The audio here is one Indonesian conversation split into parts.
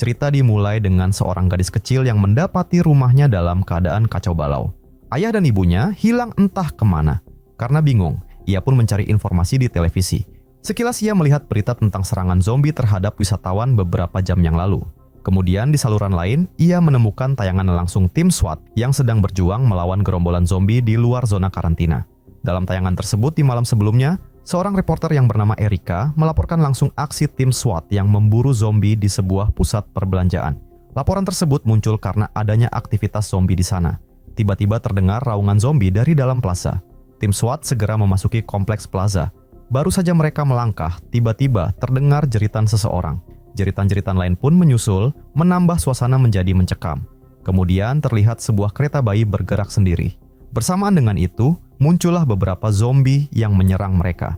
Cerita dimulai dengan seorang gadis kecil yang mendapati rumahnya dalam keadaan kacau balau. Ayah dan ibunya hilang entah kemana. Karena bingung, ia pun mencari informasi di televisi. Sekilas ia melihat berita tentang serangan zombie terhadap wisatawan beberapa jam yang lalu. Kemudian di saluran lain, ia menemukan tayangan langsung tim SWAT yang sedang berjuang melawan gerombolan zombie di luar zona karantina. Dalam tayangan tersebut di malam sebelumnya, seorang reporter yang bernama Erika melaporkan langsung aksi tim SWAT yang memburu zombie di sebuah pusat perbelanjaan. Laporan tersebut muncul karena adanya aktivitas zombie di sana. Tiba-tiba terdengar raungan zombie dari dalam plaza. Tim SWAT segera memasuki kompleks plaza. Baru saja mereka melangkah, tiba-tiba terdengar jeritan seseorang. Jeritan-jeritan lain pun menyusul, menambah suasana menjadi mencekam. Kemudian terlihat sebuah kereta bayi bergerak sendiri. Bersamaan dengan itu, muncullah beberapa zombie yang menyerang mereka.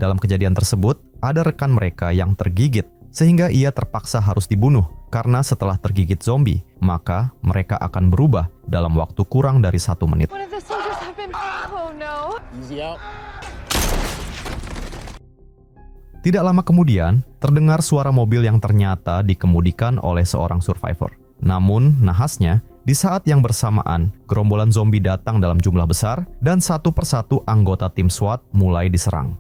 Dalam kejadian tersebut, ada rekan mereka yang tergigit, sehingga ia terpaksa harus dibunuh. Karena setelah tergigit zombie, maka mereka akan berubah dalam waktu kurang dari 1 menit. Tidak lama kemudian, terdengar suara mobil yang ternyata dikemudikan oleh seorang survivor. Namun, nahasnya, di saat yang bersamaan, gerombolan zombie datang dalam jumlah besar dan satu persatu anggota tim SWAT mulai diserang.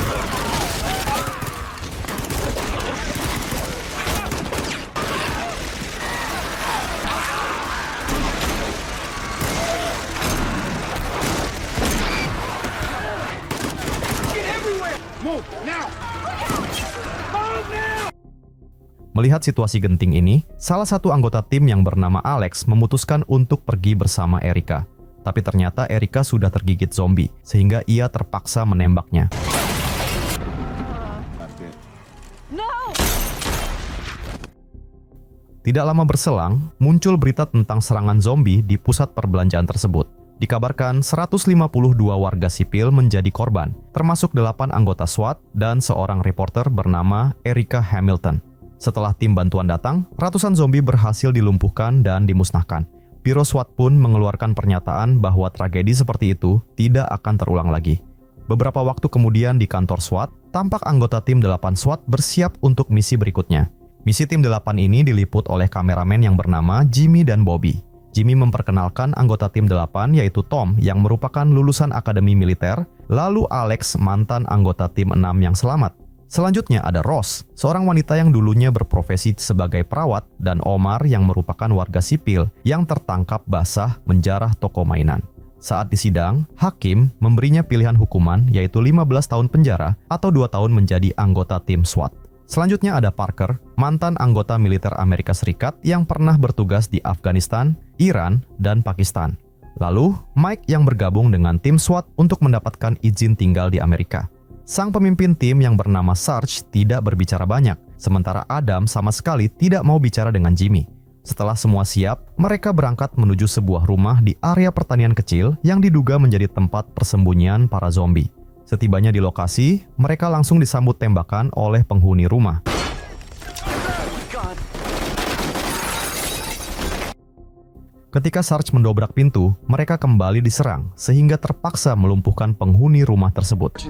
Melihat situasi genting ini, salah satu anggota tim yang bernama Alex memutuskan untuk pergi bersama Erika. Tapi ternyata Erika sudah tergigit zombie, sehingga ia terpaksa menembaknya. Tidak lama berselang, muncul berita tentang serangan zombie di pusat perbelanjaan tersebut. Dikabarkan 152 warga sipil menjadi korban, termasuk 8 anggota SWAT dan seorang reporter bernama Erika Hamilton. Setelah tim bantuan datang, ratusan zombie berhasil dilumpuhkan dan dimusnahkan. Biro SWAT pun mengeluarkan pernyataan bahwa tragedi seperti itu tidak akan terulang lagi. Beberapa waktu kemudian di kantor SWAT, tampak anggota tim 8 SWAT bersiap untuk misi berikutnya. Misi tim 8 ini diliput oleh kameramen yang bernama Jimmy dan Bobby. Jimmy memperkenalkan anggota tim 8 yaitu Tom yang merupakan lulusan akademi militer, lalu Alex mantan anggota tim 6 yang selamat. Selanjutnya ada Rose, seorang wanita yang dulunya berprofesi sebagai perawat, dan Omar yang merupakan warga sipil yang tertangkap basah menjarah toko mainan. Saat disidang, hakim memberinya pilihan hukuman yaitu 15 tahun penjara atau 2 tahun menjadi anggota tim SWAT. Selanjutnya ada Parker, mantan anggota militer Amerika Serikat yang pernah bertugas di Afghanistan, Iran, dan Pakistan. Lalu, Mike yang bergabung dengan tim SWAT untuk mendapatkan izin tinggal di Amerika. Sang pemimpin tim yang bernama Sarge tidak berbicara banyak, sementara Adam sama sekali tidak mau bicara dengan Jimmy. Setelah semua siap, mereka berangkat menuju sebuah rumah di area pertanian kecil yang diduga menjadi tempat persembunyian para zombie. Setibanya di lokasi, mereka langsung disambut tembakan oleh penghuni rumah. Ketika Sarge mendobrak pintu, mereka kembali diserang, sehingga terpaksa melumpuhkan penghuni rumah tersebut.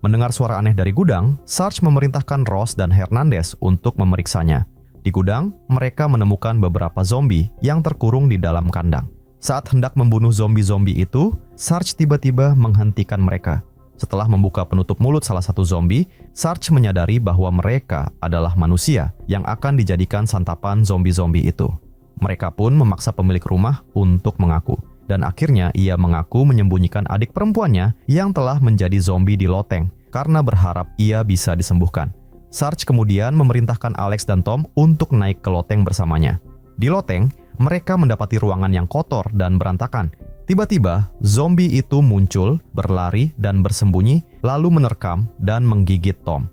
Mendengar suara aneh dari gudang, Sarge memerintahkan Ross dan Hernandez untuk memeriksanya. Di gudang, mereka menemukan beberapa zombie yang terkurung di dalam kandang. Saat hendak membunuh zombie-zombie itu, Sarge tiba-tiba menghentikan mereka. Setelah membuka penutup mulut salah satu zombie, Sarge menyadari bahwa mereka adalah manusia yang akan dijadikan santapan zombie-zombie itu. Mereka pun memaksa pemilik rumah untuk mengaku. Dan akhirnya ia mengaku menyembunyikan adik perempuannya yang telah menjadi zombie di loteng karena berharap ia bisa disembuhkan. Sarge kemudian memerintahkan Alex dan Tom untuk naik ke loteng bersamanya. Di loteng, mereka mendapati ruangan yang kotor dan berantakan. Tiba-tiba, zombie itu muncul, berlari, dan bersembunyi, lalu menerkam dan menggigit Tom.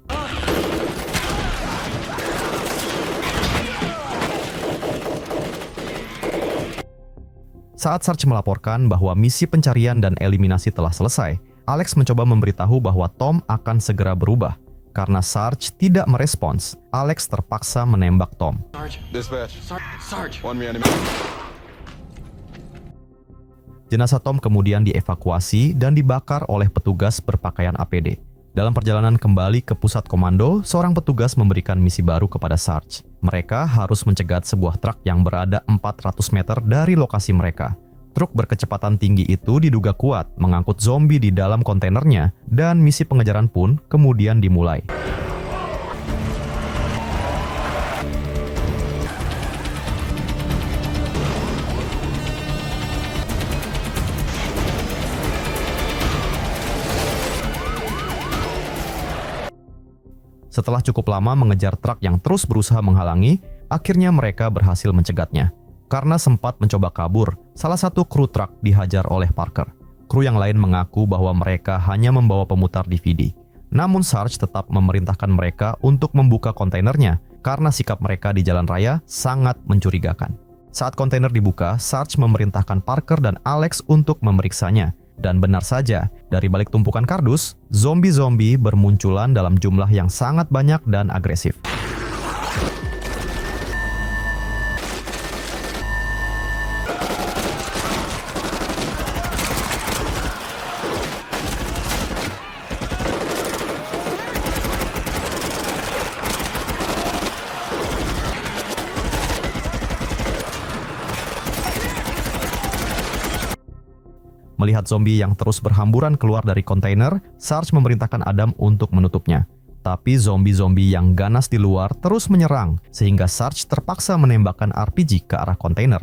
Saat Sarge melaporkan bahwa misi pencarian dan eliminasi telah selesai, Alex mencoba memberitahu bahwa Tom akan segera berubah. Karena Sarge tidak merespons, Alex terpaksa menembak Tom. Jenazah Tom kemudian dievakuasi dan dibakar oleh petugas berpakaian APD. Dalam perjalanan kembali ke pusat komando, seorang petugas memberikan misi baru kepada Sarge. Mereka harus mencegat sebuah truk yang berada 400 meter dari lokasi mereka. Truk berkecepatan tinggi itu diduga kuat mengangkut zombie di dalam kontainernya, dan misi pengejaran pun kemudian dimulai. Setelah cukup lama mengejar truk yang terus berusaha menghalangi, akhirnya mereka berhasil mencegatnya. Karena sempat mencoba kabur, salah satu kru truk dihajar oleh Parker. Kru yang lain mengaku bahwa mereka hanya membawa pemutar DVD. Namun Sarge tetap memerintahkan mereka untuk membuka kontainernya karena sikap mereka di jalan raya sangat mencurigakan. Saat kontainer dibuka, Sarge memerintahkan Parker dan Alex untuk memeriksanya. Dan benar saja, dari balik tumpukan kardus, zombie-zombie bermunculan dalam jumlah yang sangat banyak dan agresif. Melihat zombie yang terus berhamburan keluar dari kontainer, Sarge memerintahkan Adam untuk menutupnya. Tapi zombie-zombie yang ganas di luar terus menyerang, sehingga Sarge terpaksa menembakkan RPG ke arah kontainer.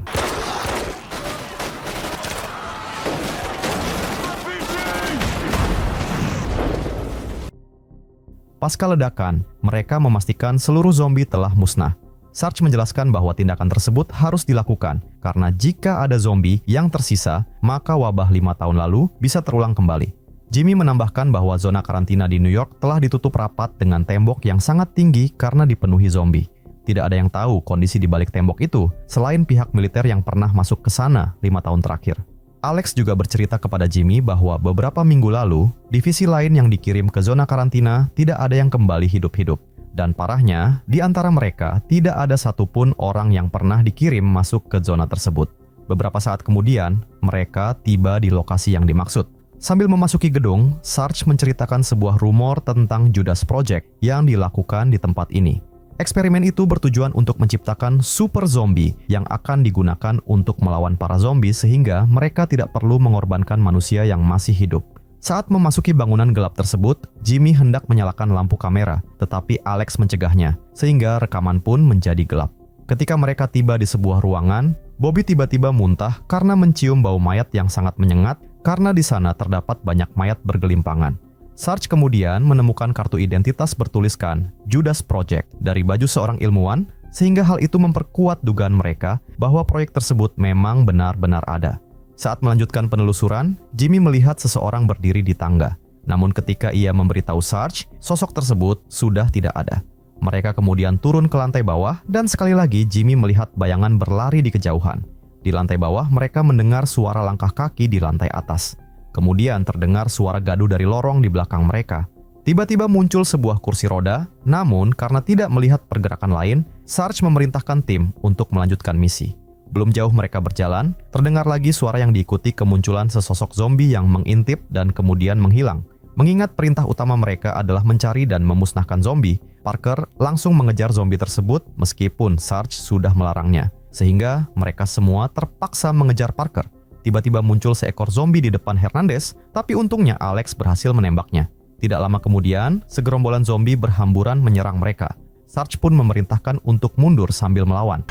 Pasca ledakan, mereka memastikan seluruh zombie telah musnah. Sarge menjelaskan bahwa tindakan tersebut harus dilakukan karena jika ada zombie yang tersisa, maka wabah 5 tahun lalu bisa terulang kembali. Jimmy menambahkan bahwa zona karantina di New York telah ditutup rapat dengan tembok yang sangat tinggi karena dipenuhi zombie. Tidak ada yang tahu kondisi di balik tembok itu selain pihak militer yang pernah masuk ke sana 5 tahun terakhir. Alex juga bercerita kepada Jimmy bahwa beberapa minggu lalu, divisi lain yang dikirim ke zona karantina tidak ada yang kembali hidup-hidup. Dan parahnya, di antara mereka tidak ada satupun orang yang pernah dikirim masuk ke zona tersebut. Beberapa saat kemudian, mereka tiba di lokasi yang dimaksud. Sambil memasuki gedung, Sarge menceritakan sebuah rumor tentang Judas Project yang dilakukan di tempat ini. Eksperimen itu bertujuan untuk menciptakan super zombie yang akan digunakan untuk melawan para zombie sehingga mereka tidak perlu mengorbankan manusia yang masih hidup. Saat memasuki bangunan gelap tersebut, Jimmy hendak menyalakan lampu kamera, tetapi Alex mencegahnya, sehingga rekaman pun menjadi gelap. Ketika mereka tiba di sebuah ruangan, Bobby tiba-tiba muntah karena mencium bau mayat yang sangat menyengat karena di sana terdapat banyak mayat bergelimpangan. Sarge kemudian menemukan kartu identitas bertuliskan Judas Project dari baju seorang ilmuwan, sehingga hal itu memperkuat dugaan mereka bahwa proyek tersebut memang benar-benar ada. Saat melanjutkan penelusuran, Jimmy melihat seseorang berdiri di tangga. Namun ketika ia memberitahu Sarge, sosok tersebut sudah tidak ada. Mereka kemudian turun ke lantai bawah dan sekali lagi Jimmy melihat bayangan berlari di kejauhan. Di lantai bawah mereka mendengar suara langkah kaki di lantai atas. Kemudian terdengar suara gaduh dari lorong di belakang mereka. Tiba-tiba muncul sebuah kursi roda, namun karena tidak melihat pergerakan lain, Sarge memerintahkan tim untuk melanjutkan misi. Belum jauh mereka berjalan, terdengar lagi suara yang diikuti kemunculan sesosok zombie yang mengintip dan kemudian menghilang. Mengingat perintah utama mereka adalah mencari dan memusnahkan zombie, Parker langsung mengejar zombie tersebut meskipun Sarge sudah melarangnya. Sehingga mereka semua terpaksa mengejar Parker. Tiba-tiba muncul seekor zombie di depan Hernandez, tapi untungnya Alex berhasil menembaknya. Tidak lama kemudian, segerombolan zombie berhamburan menyerang mereka. Sarge pun memerintahkan untuk mundur sambil melawan.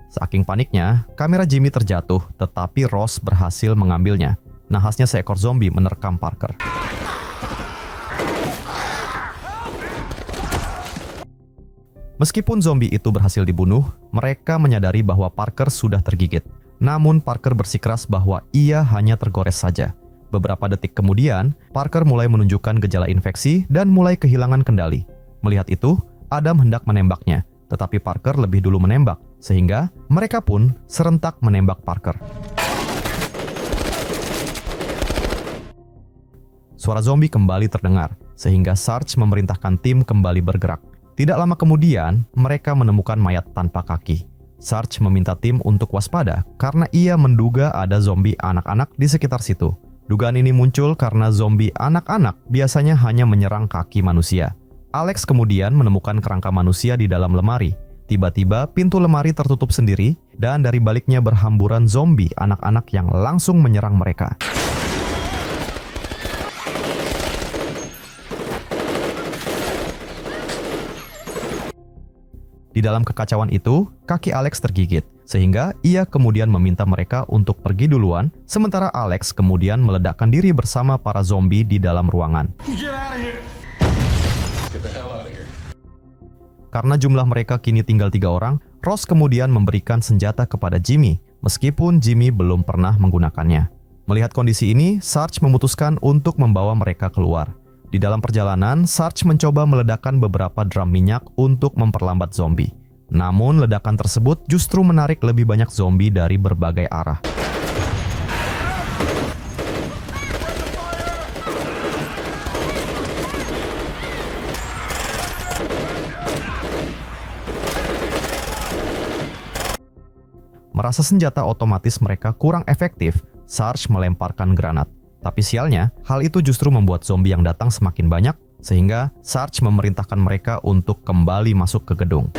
Saking paniknya, kamera Jimmy terjatuh, tetapi Ross berhasil mengambilnya. Nahasnya seekor zombie menerkam Parker. Meskipun zombie itu berhasil dibunuh, mereka menyadari bahwa Parker sudah tergigit. Namun Parker bersikeras bahwa ia hanya tergores saja. Beberapa detik kemudian, Parker mulai menunjukkan gejala infeksi dan mulai kehilangan kendali. Melihat itu, Adam hendak menembaknya, tetapi Parker lebih dulu menembak, sehingga mereka pun serentak menembak Parker. Suara zombie kembali terdengar, sehingga Sarge memerintahkan tim kembali bergerak. Tidak lama kemudian, mereka menemukan mayat tanpa kaki. Sarge meminta tim untuk waspada karena ia menduga ada zombie anak-anak di sekitar situ. Dugaan ini muncul karena zombie anak-anak biasanya hanya menyerang kaki manusia. Alex kemudian menemukan kerangka manusia di dalam lemari. Tiba-tiba pintu lemari tertutup sendiri dan dari baliknya berhamburan zombie anak-anak yang langsung menyerang mereka. Di dalam kekacauan itu, kaki Alex tergigit, sehingga ia kemudian meminta mereka untuk pergi duluan, sementara Alex kemudian meledakkan diri bersama para zombie di dalam ruangan. Karena jumlah mereka kini tinggal 3 orang, Ross kemudian memberikan senjata kepada Jimmy, meskipun Jimmy belum pernah menggunakannya. Melihat kondisi ini, Sarge memutuskan untuk membawa mereka keluar. Di dalam perjalanan, Sarge mencoba meledakkan beberapa drum minyak untuk memperlambat zombie. Namun, ledakan tersebut justru menarik lebih banyak zombie dari berbagai arah. Merasa senjata otomatis mereka kurang efektif, Sarge melemparkan granat. Tapi sialnya, hal itu justru membuat zombie yang datang semakin banyak, sehingga Sarge memerintahkan mereka untuk kembali masuk ke gedung.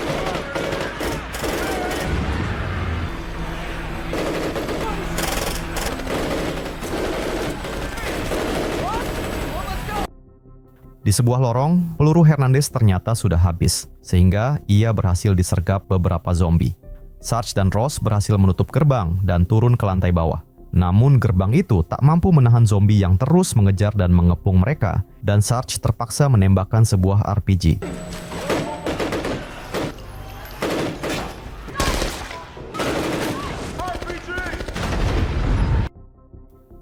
Di sebuah lorong, peluru Hernandez ternyata sudah habis, sehingga ia berhasil disergap beberapa zombie. Sarge dan Ross berhasil menutup gerbang dan turun ke lantai bawah. Namun gerbang itu tak mampu menahan zombie yang terus mengejar dan mengepung mereka, dan Sarge terpaksa menembakkan sebuah RPG.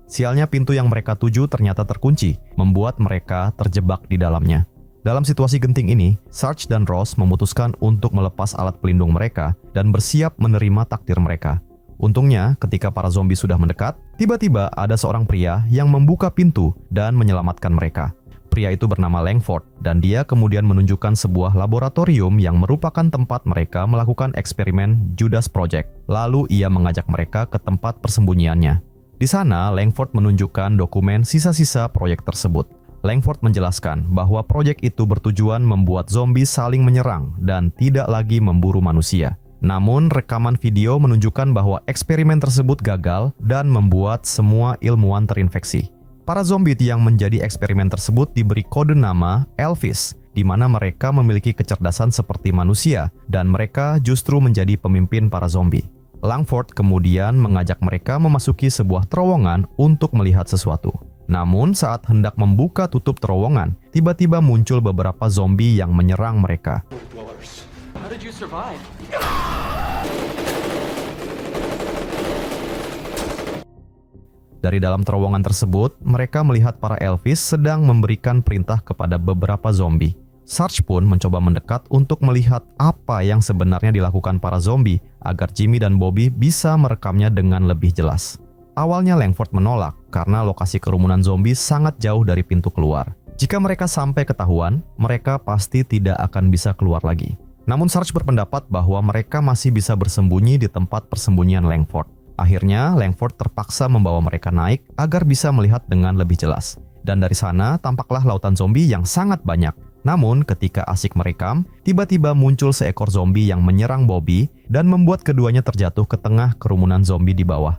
Sialnya pintu yang mereka tuju ternyata terkunci, membuat mereka terjebak di dalamnya. Dalam situasi genting ini, Sarge dan Ross memutuskan untuk melepas alat pelindung mereka dan bersiap menerima takdir mereka. Untungnya, ketika para zombie sudah mendekat, tiba-tiba ada seorang pria yang membuka pintu dan menyelamatkan mereka. Pria itu bernama Langford, dan dia kemudian menunjukkan sebuah laboratorium yang merupakan tempat mereka melakukan eksperimen Judas Project. Lalu ia mengajak mereka ke tempat persembunyiannya. Di sana, Langford menunjukkan dokumen sisa-sisa proyek tersebut. Langford menjelaskan bahwa proyek itu bertujuan membuat zombie saling menyerang dan tidak lagi memburu manusia. Namun, rekaman video menunjukkan bahwa eksperimen tersebut gagal dan membuat semua ilmuwan terinfeksi. Para zombie yang menjadi eksperimen tersebut diberi kode nama Elvis, di mana mereka memiliki kecerdasan seperti manusia, dan mereka justru menjadi pemimpin para zombie. Langford kemudian mengajak mereka memasuki sebuah terowongan untuk melihat sesuatu. Namun, saat hendak membuka tutup terowongan, tiba-tiba muncul beberapa zombie yang menyerang mereka. How did you survive? Dari dalam terowongan tersebut, mereka melihat para Elvis sedang memberikan perintah kepada beberapa zombie. Sarge pun mencoba mendekat untuk melihat apa yang sebenarnya dilakukan para zombie agar Jimmy dan Bobby bisa merekamnya dengan lebih jelas. Awalnya Langford menolak karena lokasi kerumunan zombie sangat jauh dari pintu keluar. Jika mereka sampai ketahuan, mereka pasti tidak akan bisa keluar lagi. Namun Sarge berpendapat bahwa mereka masih bisa bersembunyi di tempat persembunyian Langford. Akhirnya, Langford terpaksa membawa mereka naik agar bisa melihat dengan lebih jelas. Dan dari sana tampaklah lautan zombie yang sangat banyak. Namun, ketika asik merekam, tiba-tiba muncul seekor zombie yang menyerang Bobby dan membuat keduanya terjatuh ke tengah kerumunan zombie di bawah.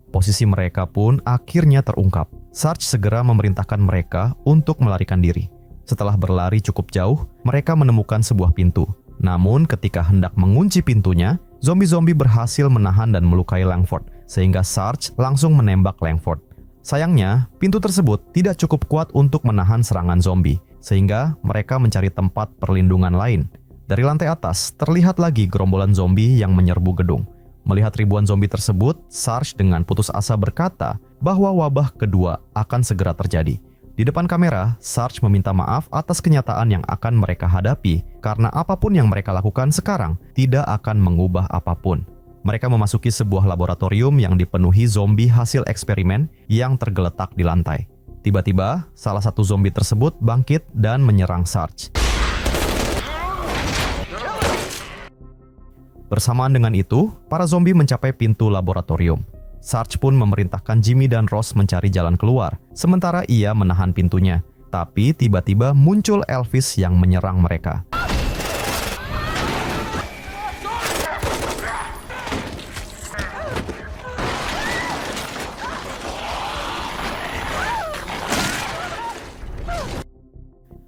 Posisi mereka pun akhirnya terungkap. Sarge segera memerintahkan mereka untuk melarikan diri. Setelah berlari cukup jauh, mereka menemukan sebuah pintu. Namun ketika hendak mengunci pintunya, zombie-zombie berhasil menahan dan melukai Langford, sehingga Sarge langsung menembak Langford. Sayangnya, pintu tersebut tidak cukup kuat untuk menahan serangan zombie, sehingga mereka mencari tempat perlindungan lain. Dari lantai atas, terlihat lagi gerombolan zombie yang menyerbu gedung. Melihat ribuan zombie tersebut, Sarge dengan putus asa berkata bahwa wabah kedua akan segera terjadi. Di depan kamera, Sarge meminta maaf atas kenyataan yang akan mereka hadapi karena apapun yang mereka lakukan sekarang tidak akan mengubah apapun. Mereka memasuki sebuah laboratorium yang dipenuhi zombie hasil eksperimen yang tergeletak di lantai. Tiba-tiba, salah satu zombie tersebut bangkit dan menyerang Sarge. Bersamaan dengan itu, para zombie mencapai pintu laboratorium. Sarge pun memerintahkan Jimmy dan Ross mencari jalan keluar, sementara ia menahan pintunya. Tapi tiba-tiba muncul Elvis yang menyerang mereka.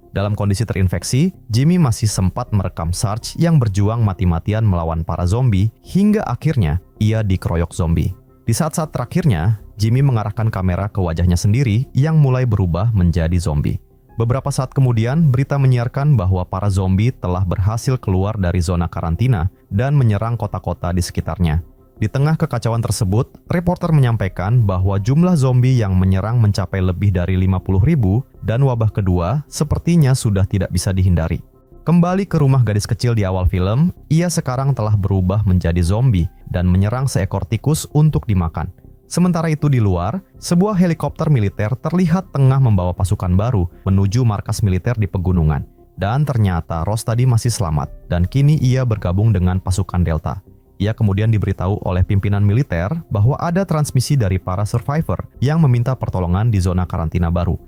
Dalam kondisi terinfeksi, Jimmy masih sempat merekam Sarge yang berjuang mati-matian melawan para zombie hingga akhirnya ia dikeroyok zombie. Di saat-saat terakhirnya, Jimmy mengarahkan kamera ke wajahnya sendiri yang mulai berubah menjadi zombie. Beberapa saat kemudian, berita menyiarkan bahwa para zombie telah berhasil keluar dari zona karantina dan menyerang kota-kota di sekitarnya. Di tengah kekacauan tersebut, reporter menyampaikan bahwa jumlah zombie yang menyerang mencapai lebih dari 50.000 dan wabah kedua sepertinya sudah tidak bisa dihindari. Kembali ke rumah gadis kecil di awal film, ia sekarang telah berubah menjadi zombie dan menyerang seekor tikus untuk dimakan. Sementara itu di luar, sebuah helikopter militer terlihat tengah membawa pasukan baru menuju markas militer di pegunungan. Dan ternyata Ross tadi masih selamat dan kini ia bergabung dengan pasukan Delta. Ia kemudian diberitahu oleh pimpinan militer bahwa ada transmisi dari para survivor yang meminta pertolongan di zona karantina baru.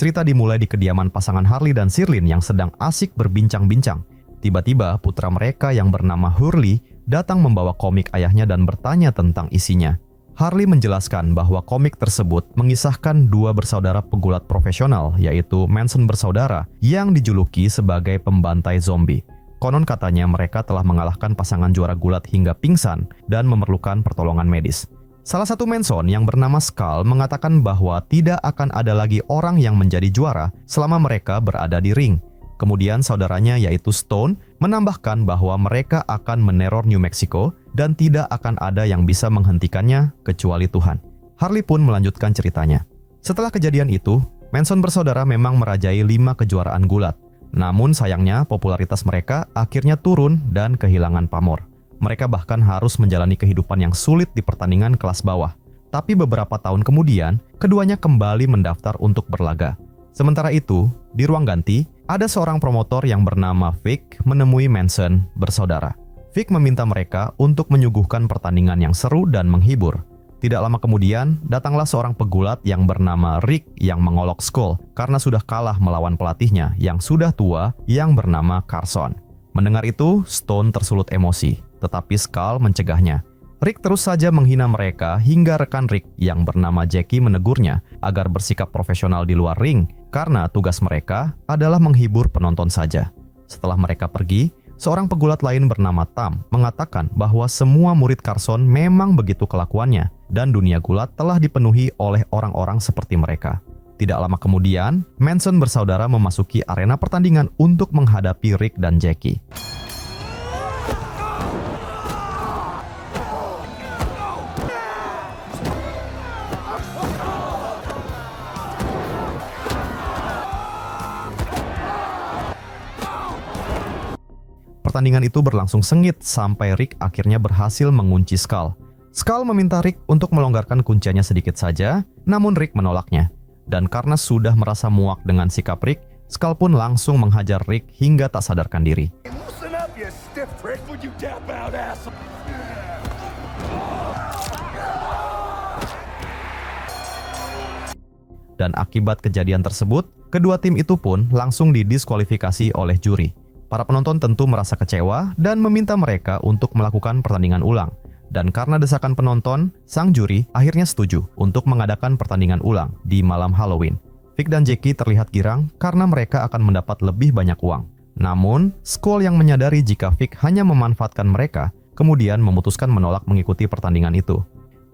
Cerita dimulai di kediaman pasangan Harley dan Shirley yang sedang asik berbincang-bincang. Tiba-tiba putra mereka yang bernama Hurley datang membawa komik ayahnya dan bertanya tentang isinya. Harley menjelaskan bahwa komik tersebut mengisahkan dua bersaudara pegulat profesional, yaitu Manson bersaudara, yang dijuluki sebagai pembantai zombie. Konon katanya mereka telah mengalahkan pasangan juara gulat hingga pingsan dan memerlukan pertolongan medis. Salah satu Manson yang bernama Skull mengatakan bahwa tidak akan ada lagi orang yang menjadi juara selama mereka berada di ring. Kemudian saudaranya yaitu Stone menambahkan bahwa mereka akan meneror New Mexico dan tidak akan ada yang bisa menghentikannya kecuali Tuhan. Harley pun melanjutkan ceritanya. Setelah kejadian itu, Manson bersaudara memang merajai 5 kejuaraan gulat. Namun sayangnya popularitas mereka akhirnya turun dan kehilangan pamor. Mereka bahkan harus menjalani kehidupan yang sulit di pertandingan kelas bawah. Tapi beberapa tahun kemudian, keduanya kembali mendaftar untuk berlaga. Sementara itu, di ruang ganti, ada seorang promotor yang bernama Vic menemui Manson bersaudara. Vic meminta mereka untuk menyuguhkan pertandingan yang seru dan menghibur. Tidak lama kemudian, datanglah seorang pegulat yang bernama Rick yang mengolok Skull karena sudah kalah melawan pelatihnya yang sudah tua yang bernama Carson. Mendengar itu, Stone tersulut emosi, tetapi Skull mencegahnya. Rick terus saja menghina mereka hingga rekan Rick yang bernama Jackie menegurnya agar bersikap profesional di luar ring karena tugas mereka adalah menghibur penonton saja. Setelah mereka pergi, seorang pegulat lain bernama Tam mengatakan bahwa semua murid Carson memang begitu kelakuannya dan dunia gulat telah dipenuhi oleh orang-orang seperti mereka. Tidak lama kemudian, Manson bersaudara memasuki arena pertandingan untuk menghadapi Rick dan Jackie. Pertandingan itu berlangsung sengit sampai Rick akhirnya berhasil mengunci Skull. Skull meminta Rick untuk melonggarkan kunciannya sedikit saja, namun Rick menolaknya. Dan karena sudah merasa muak dengan sikap Rick, Skull pun langsung menghajar Rick hingga tak sadarkan diri. Dan akibat kejadian tersebut, kedua tim itu pun langsung didiskualifikasi oleh juri. Para penonton tentu merasa kecewa dan meminta mereka untuk melakukan pertandingan ulang. Dan karena desakan penonton, sang juri akhirnya setuju untuk mengadakan pertandingan ulang di malam Halloween. Vic dan Jackie terlihat girang karena mereka akan mendapat lebih banyak uang. Namun, Skull yang menyadari jika Vic hanya memanfaatkan mereka, kemudian memutuskan menolak mengikuti pertandingan itu.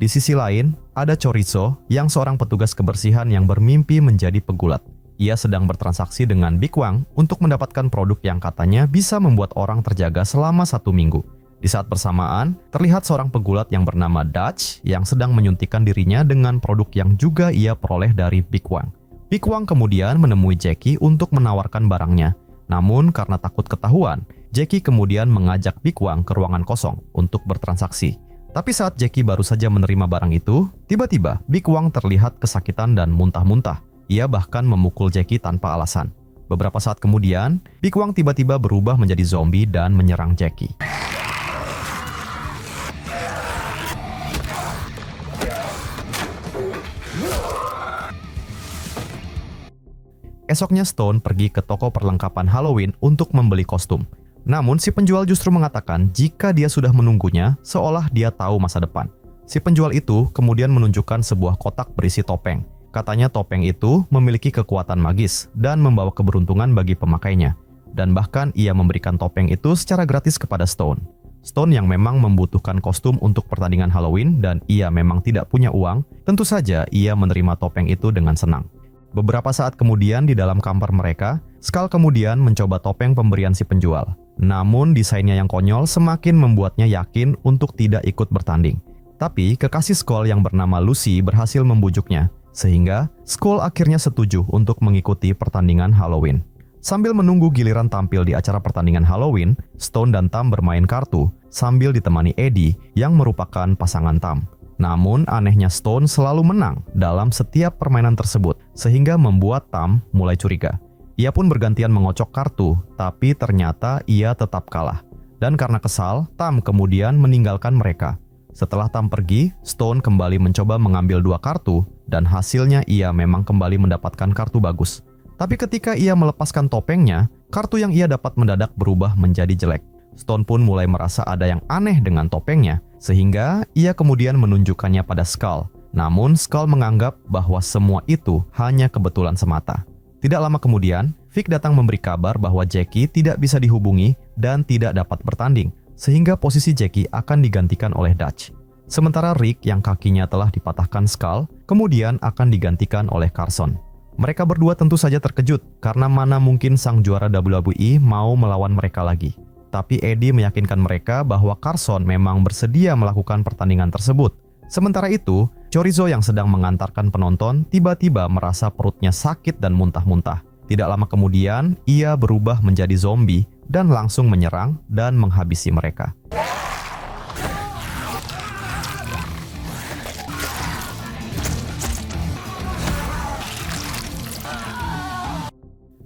Di sisi lain, ada Chorizo yang seorang petugas kebersihan yang bermimpi menjadi pegulat. Ia sedang bertransaksi dengan Big Wang untuk mendapatkan produk yang katanya bisa membuat orang terjaga selama 1 minggu. Di saat bersamaan, terlihat seorang pegulat yang bernama Dutch yang sedang menyuntikkan dirinya dengan produk yang juga ia peroleh dari Big Wang. Big Wang kemudian menemui Jackie untuk menawarkan barangnya. Namun karena takut ketahuan, Jackie kemudian mengajak Big Wang ke ruangan kosong untuk bertransaksi. Tapi saat Jackie baru saja menerima barang itu, tiba-tiba Big Wang terlihat kesakitan dan muntah-muntah. Ia bahkan memukul Jackie tanpa alasan. Beberapa saat kemudian, Big Wang tiba-tiba berubah menjadi zombie dan menyerang Jackie. Esoknya Stone pergi ke toko perlengkapan Halloween untuk membeli kostum. Namun si penjual justru mengatakan jika dia sudah menunggunya, seolah dia tahu masa depan. Si penjual itu kemudian menunjukkan sebuah kotak berisi topeng. Katanya topeng itu memiliki kekuatan magis dan membawa keberuntungan bagi pemakainya. Dan bahkan ia memberikan topeng itu secara gratis kepada Stone. Stone yang memang membutuhkan kostum untuk pertandingan Halloween dan ia memang tidak punya uang, tentu saja ia menerima topeng itu dengan senang. Beberapa saat kemudian di dalam kamar mereka, Skull kemudian mencoba topeng pemberian si penjual. Namun desainnya yang konyol semakin membuatnya yakin untuk tidak ikut bertanding. Tapi kekasih Skull yang bernama Lucy berhasil membujuknya, sehingga Skull akhirnya setuju untuk mengikuti pertandingan Halloween. Sambil menunggu giliran tampil di acara pertandingan Halloween, Stone dan Tam bermain kartu sambil ditemani Eddie yang merupakan pasangan Tam. Namun anehnya Stone selalu menang dalam setiap permainan tersebut, sehingga membuat Tam mulai curiga. Ia pun bergantian mengocok kartu, tapi ternyata ia tetap kalah. Dan karena kesal, Tam kemudian meninggalkan mereka. Setelah Tam pergi, Stone kembali mencoba mengambil 2 kartu, dan hasilnya ia memang kembali mendapatkan kartu bagus. Tapi ketika ia melepaskan topengnya, kartu yang ia dapat mendadak berubah menjadi jelek. Stone pun mulai merasa ada yang aneh dengan topengnya, sehingga ia kemudian menunjukkannya pada Skull. Namun Skull menganggap bahwa semua itu hanya kebetulan semata. Tidak lama kemudian, Vic datang memberi kabar bahwa Jackie tidak bisa dihubungi dan tidak dapat bertanding, sehingga posisi Jackie akan digantikan oleh Dutch. Sementara Rick yang kakinya telah dipatahkan Skull, kemudian akan digantikan oleh Carson. Mereka berdua tentu saja terkejut karena mana mungkin sang juara WWE mau melawan mereka lagi. Tapi Eddie meyakinkan mereka bahwa Carson memang bersedia melakukan pertandingan tersebut. Sementara itu, Chorizo yang sedang mengantarkan penonton tiba-tiba merasa perutnya sakit dan muntah-muntah. Tidak lama kemudian, ia berubah menjadi zombie dan langsung menyerang dan menghabisi mereka.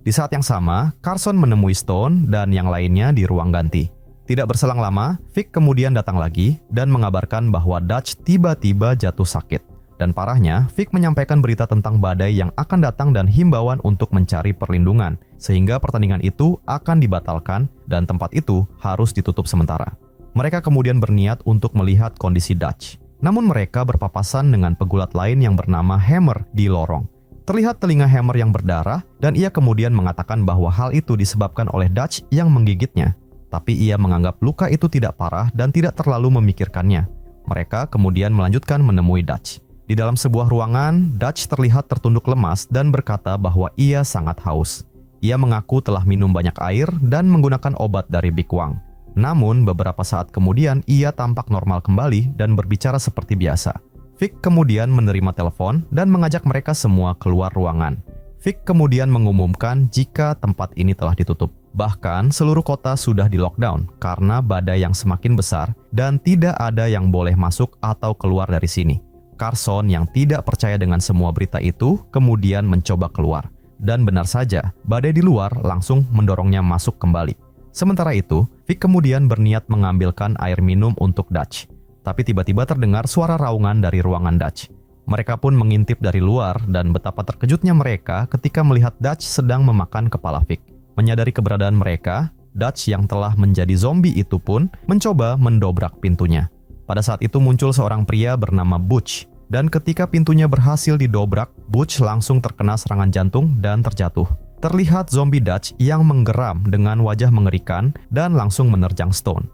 Di saat yang sama, Carson menemui Stone dan yang lainnya di ruang ganti. Tidak berselang lama, Vic kemudian datang lagi dan mengabarkan bahwa Dutch tiba-tiba jatuh sakit. Dan parahnya, Vic menyampaikan berita tentang badai yang akan datang dan himbauan untuk mencari perlindungan, sehingga pertandingan itu akan dibatalkan dan tempat itu harus ditutup sementara. Mereka kemudian berniat untuk melihat kondisi Dutch. Namun mereka berpapasan dengan pegulat lain yang bernama Hammer di lorong. Terlihat telinga Hammer yang berdarah dan ia kemudian mengatakan bahwa hal itu disebabkan oleh Dutch yang menggigitnya. Tapi ia menganggap luka itu tidak parah dan tidak terlalu memikirkannya. Mereka kemudian melanjutkan menemui Dutch. Di dalam sebuah ruangan, Dutch terlihat tertunduk lemas dan berkata bahwa ia sangat haus. Ia mengaku telah minum banyak air dan menggunakan obat dari Big Wang. Namun beberapa saat kemudian ia tampak normal kembali dan berbicara seperti biasa. Vic kemudian menerima telepon dan mengajak mereka semua keluar ruangan. Vic kemudian mengumumkan jika tempat ini telah ditutup. Bahkan seluruh kota sudah di lockdown karena badai yang semakin besar dan tidak ada yang boleh masuk atau keluar dari sini. Carson yang tidak percaya dengan semua berita itu kemudian mencoba keluar. Dan benar saja, badai di luar langsung mendorongnya masuk kembali. Sementara itu, Vic kemudian berniat mengambilkan air minum untuk Dutch. Tapi tiba-tiba terdengar suara raungan dari ruangan Dutch. Mereka pun mengintip dari luar dan betapa terkejutnya mereka ketika melihat Dutch sedang memakan kepala Vic. Menyadari keberadaan mereka, Dutch yang telah menjadi zombie itu pun mencoba mendobrak pintunya. Pada saat itu muncul seorang pria bernama Butch. Dan ketika pintunya berhasil didobrak, Butch langsung terkena serangan jantung dan terjatuh. Terlihat zombie Dutch yang menggeram dengan wajah mengerikan dan langsung menerjang Stone.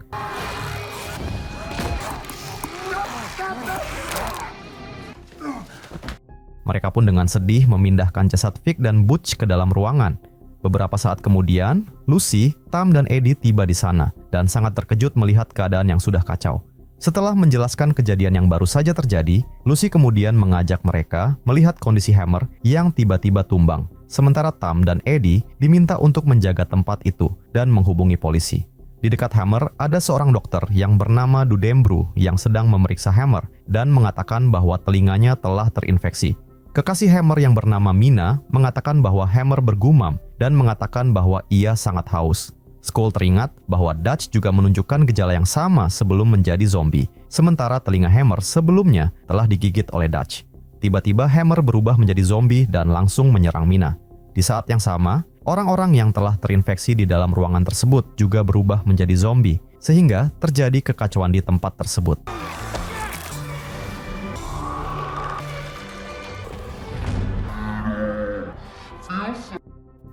Mereka pun dengan sedih memindahkan jasad Vic dan Butch ke dalam ruangan. Beberapa saat kemudian, Lucy, Tam, dan Eddie tiba di sana dan sangat terkejut melihat keadaan yang sudah kacau. Setelah menjelaskan kejadian yang baru saja terjadi, Lucy kemudian mengajak mereka melihat kondisi Hammer yang tiba-tiba tumbang, Sementara Tam dan Eddie diminta untuk menjaga tempat itu dan menghubungi polisi. Di dekat Hammer ada seorang dokter yang bernama Dudembru yang sedang memeriksa Hammer dan mengatakan bahwa telinganya telah terinfeksi. Kekasih Hammer yang bernama Mina mengatakan bahwa Hammer bergumam dan mengatakan bahwa ia sangat haus. Skull teringat bahwa Dutch juga menunjukkan gejala yang sama sebelum menjadi zombie, sementara telinga Hammer sebelumnya telah digigit oleh Dutch. Tiba-tiba Hammer berubah menjadi zombie dan langsung menyerang Mina. Di saat yang sama, orang-orang yang telah terinfeksi di dalam ruangan tersebut juga berubah menjadi zombie, sehingga terjadi kekacauan di tempat tersebut.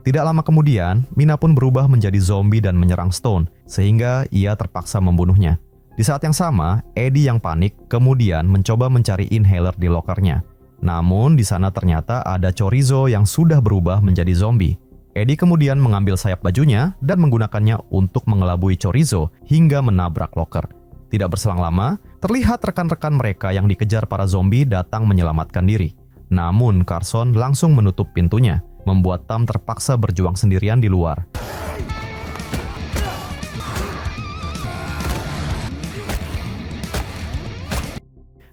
Tidak lama kemudian, Mina pun berubah menjadi zombie dan menyerang Stone, sehingga ia terpaksa membunuhnya. Di saat yang sama, Eddie yang panik kemudian mencoba mencari inhaler di lokernya. Namun, di sana ternyata ada Chorizo yang sudah berubah menjadi zombie. Eddie kemudian mengambil sayap bajunya dan menggunakannya untuk mengelabui Chorizo hingga menabrak loker. Tidak berselang lama, terlihat rekan-rekan mereka yang dikejar para zombie datang menyelamatkan diri. Namun, Carson langsung menutup pintunya, membuat Tam terpaksa berjuang sendirian di luar.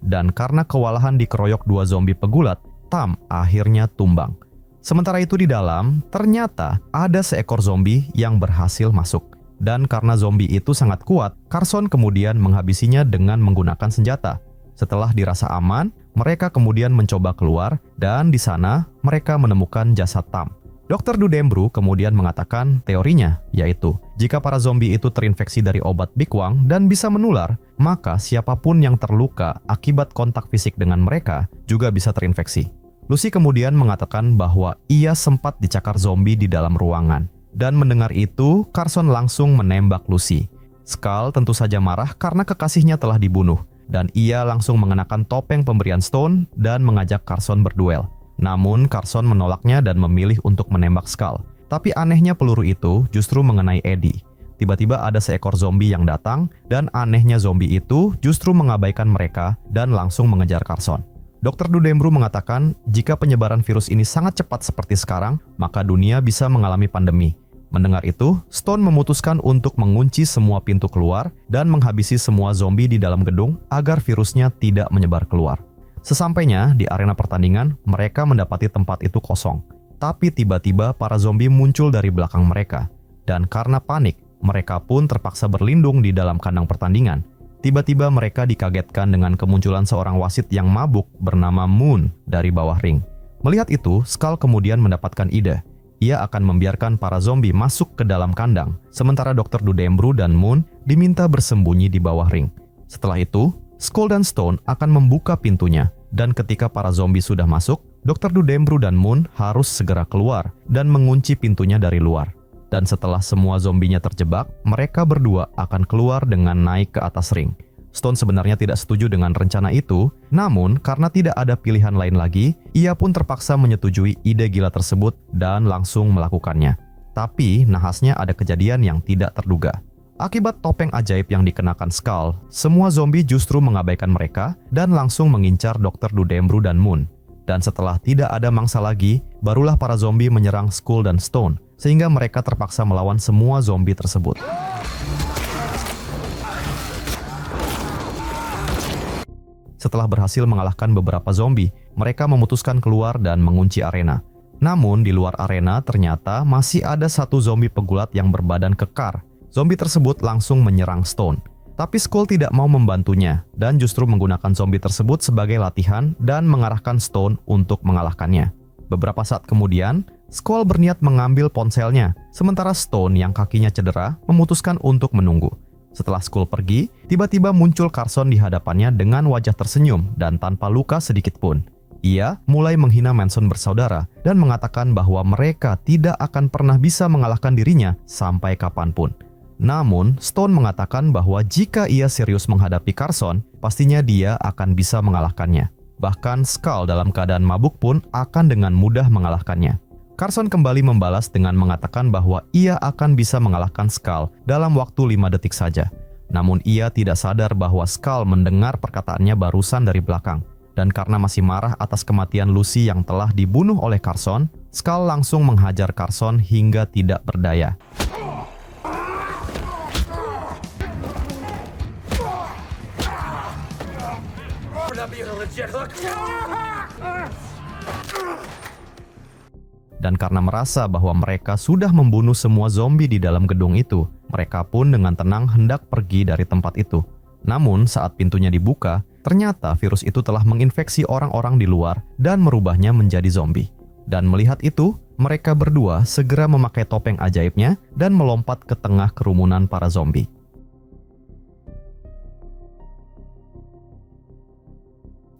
Dan karena kewalahan dikeroyok dua zombie pegulat, Tam akhirnya tumbang. Sementara itu di dalam, ternyata ada seekor zombie yang berhasil masuk. Dan karena zombie itu sangat kuat, Carson kemudian menghabisinya dengan menggunakan senjata. Setelah dirasa aman, mereka kemudian mencoba keluar dan di sana mereka menemukan jasad Tam. Dr. Dudembru kemudian mengatakan teorinya, yaitu jika para zombie itu terinfeksi dari obat bikwang dan bisa menular, maka siapapun yang terluka akibat kontak fisik dengan mereka juga bisa terinfeksi. Lucy kemudian mengatakan bahwa ia sempat dicakar zombie di dalam ruangan. Dan mendengar itu, Carson langsung menembak Lucy. Skull tentu saja marah karena kekasihnya telah dibunuh, dan ia langsung mengenakan topeng pemberian Stone dan mengajak Carson berduel. Namun Carson menolaknya dan memilih untuk menembak Skull. Tapi anehnya peluru itu justru mengenai Eddie. Tiba-tiba ada seekor zombie yang datang dan anehnya zombie itu justru mengabaikan mereka dan langsung mengejar Carson. Dr. Dudembru mengatakan jika penyebaran virus ini sangat cepat seperti sekarang, maka dunia bisa mengalami pandemi. Mendengar itu, Stone memutuskan untuk mengunci semua pintu keluar dan menghabisi semua zombie di dalam gedung agar virusnya tidak menyebar keluar. Sesampainya di arena pertandingan, mereka mendapati tempat itu kosong. Tapi tiba-tiba para zombie muncul dari belakang mereka. Dan karena panik, mereka pun terpaksa berlindung di dalam kandang pertandingan. Tiba-tiba mereka dikagetkan dengan kemunculan seorang wasit yang mabuk bernama Moon dari bawah ring. Melihat itu, Skull kemudian mendapatkan ide. Ia akan membiarkan para zombie masuk ke dalam kandang, sementara Dr. Dudembru dan Moon diminta bersembunyi di bawah ring. Setelah itu, Skull dan Stone akan membuka pintunya, dan ketika para zombie sudah masuk, Dr. Dudembru dan Moon harus segera keluar dan mengunci pintunya dari luar. Dan setelah semua zombinya terjebak, mereka berdua akan keluar dengan naik ke atas ring. Stone sebenarnya tidak setuju dengan rencana itu, namun karena tidak ada pilihan lain lagi, ia pun terpaksa menyetujui ide gila tersebut dan langsung melakukannya. Tapi nahasnya ada kejadian yang tidak terduga. Akibat topeng ajaib yang dikenakan Skull, semua zombie justru mengabaikan mereka dan langsung mengincar Dr. Dudembru dan Moon. Dan setelah tidak ada mangsa lagi, barulah para zombie menyerang Skull dan Stone, sehingga mereka terpaksa melawan semua zombie tersebut. Setelah berhasil mengalahkan beberapa zombie, mereka memutuskan keluar dan mengunci arena. Namun di luar arena ternyata masih ada satu zombie pegulat yang berbadan kekar. Zombie tersebut langsung menyerang Stone. Tapi Skull tidak mau membantunya dan justru menggunakan zombie tersebut sebagai latihan dan mengarahkan Stone untuk mengalahkannya. Beberapa saat kemudian, Skull berniat mengambil ponselnya, sementara Stone yang kakinya cedera memutuskan untuk menunggu. Setelah Skull pergi, tiba-tiba muncul Carson di hadapannya dengan wajah tersenyum dan tanpa luka sedikit pun. Ia mulai menghina Manson bersaudara dan mengatakan bahwa mereka tidak akan pernah bisa mengalahkan dirinya sampai kapanpun. Namun, Stone mengatakan bahwa jika ia serius menghadapi Carson, pastinya dia akan bisa mengalahkannya. Bahkan Skull dalam keadaan mabuk pun akan dengan mudah mengalahkannya. Carson kembali membalas dengan mengatakan bahwa ia akan bisa mengalahkan Skull dalam waktu 5 detik saja. Namun ia tidak sadar bahwa Skull mendengar perkataannya barusan dari belakang. Dan karena masih marah atas kematian Lucy yang telah dibunuh oleh Carson, Skull langsung menghajar Carson hingga tidak berdaya. Dan karena merasa bahwa mereka sudah membunuh semua zombie di dalam gedung itu, mereka pun dengan tenang hendak pergi dari tempat itu. Namun saat pintunya dibuka, ternyata virus itu telah menginfeksi orang-orang di luar dan merubahnya menjadi zombie. Dan melihat itu, mereka berdua segera memakai topeng ajaibnya dan melompat ke tengah kerumunan para zombie.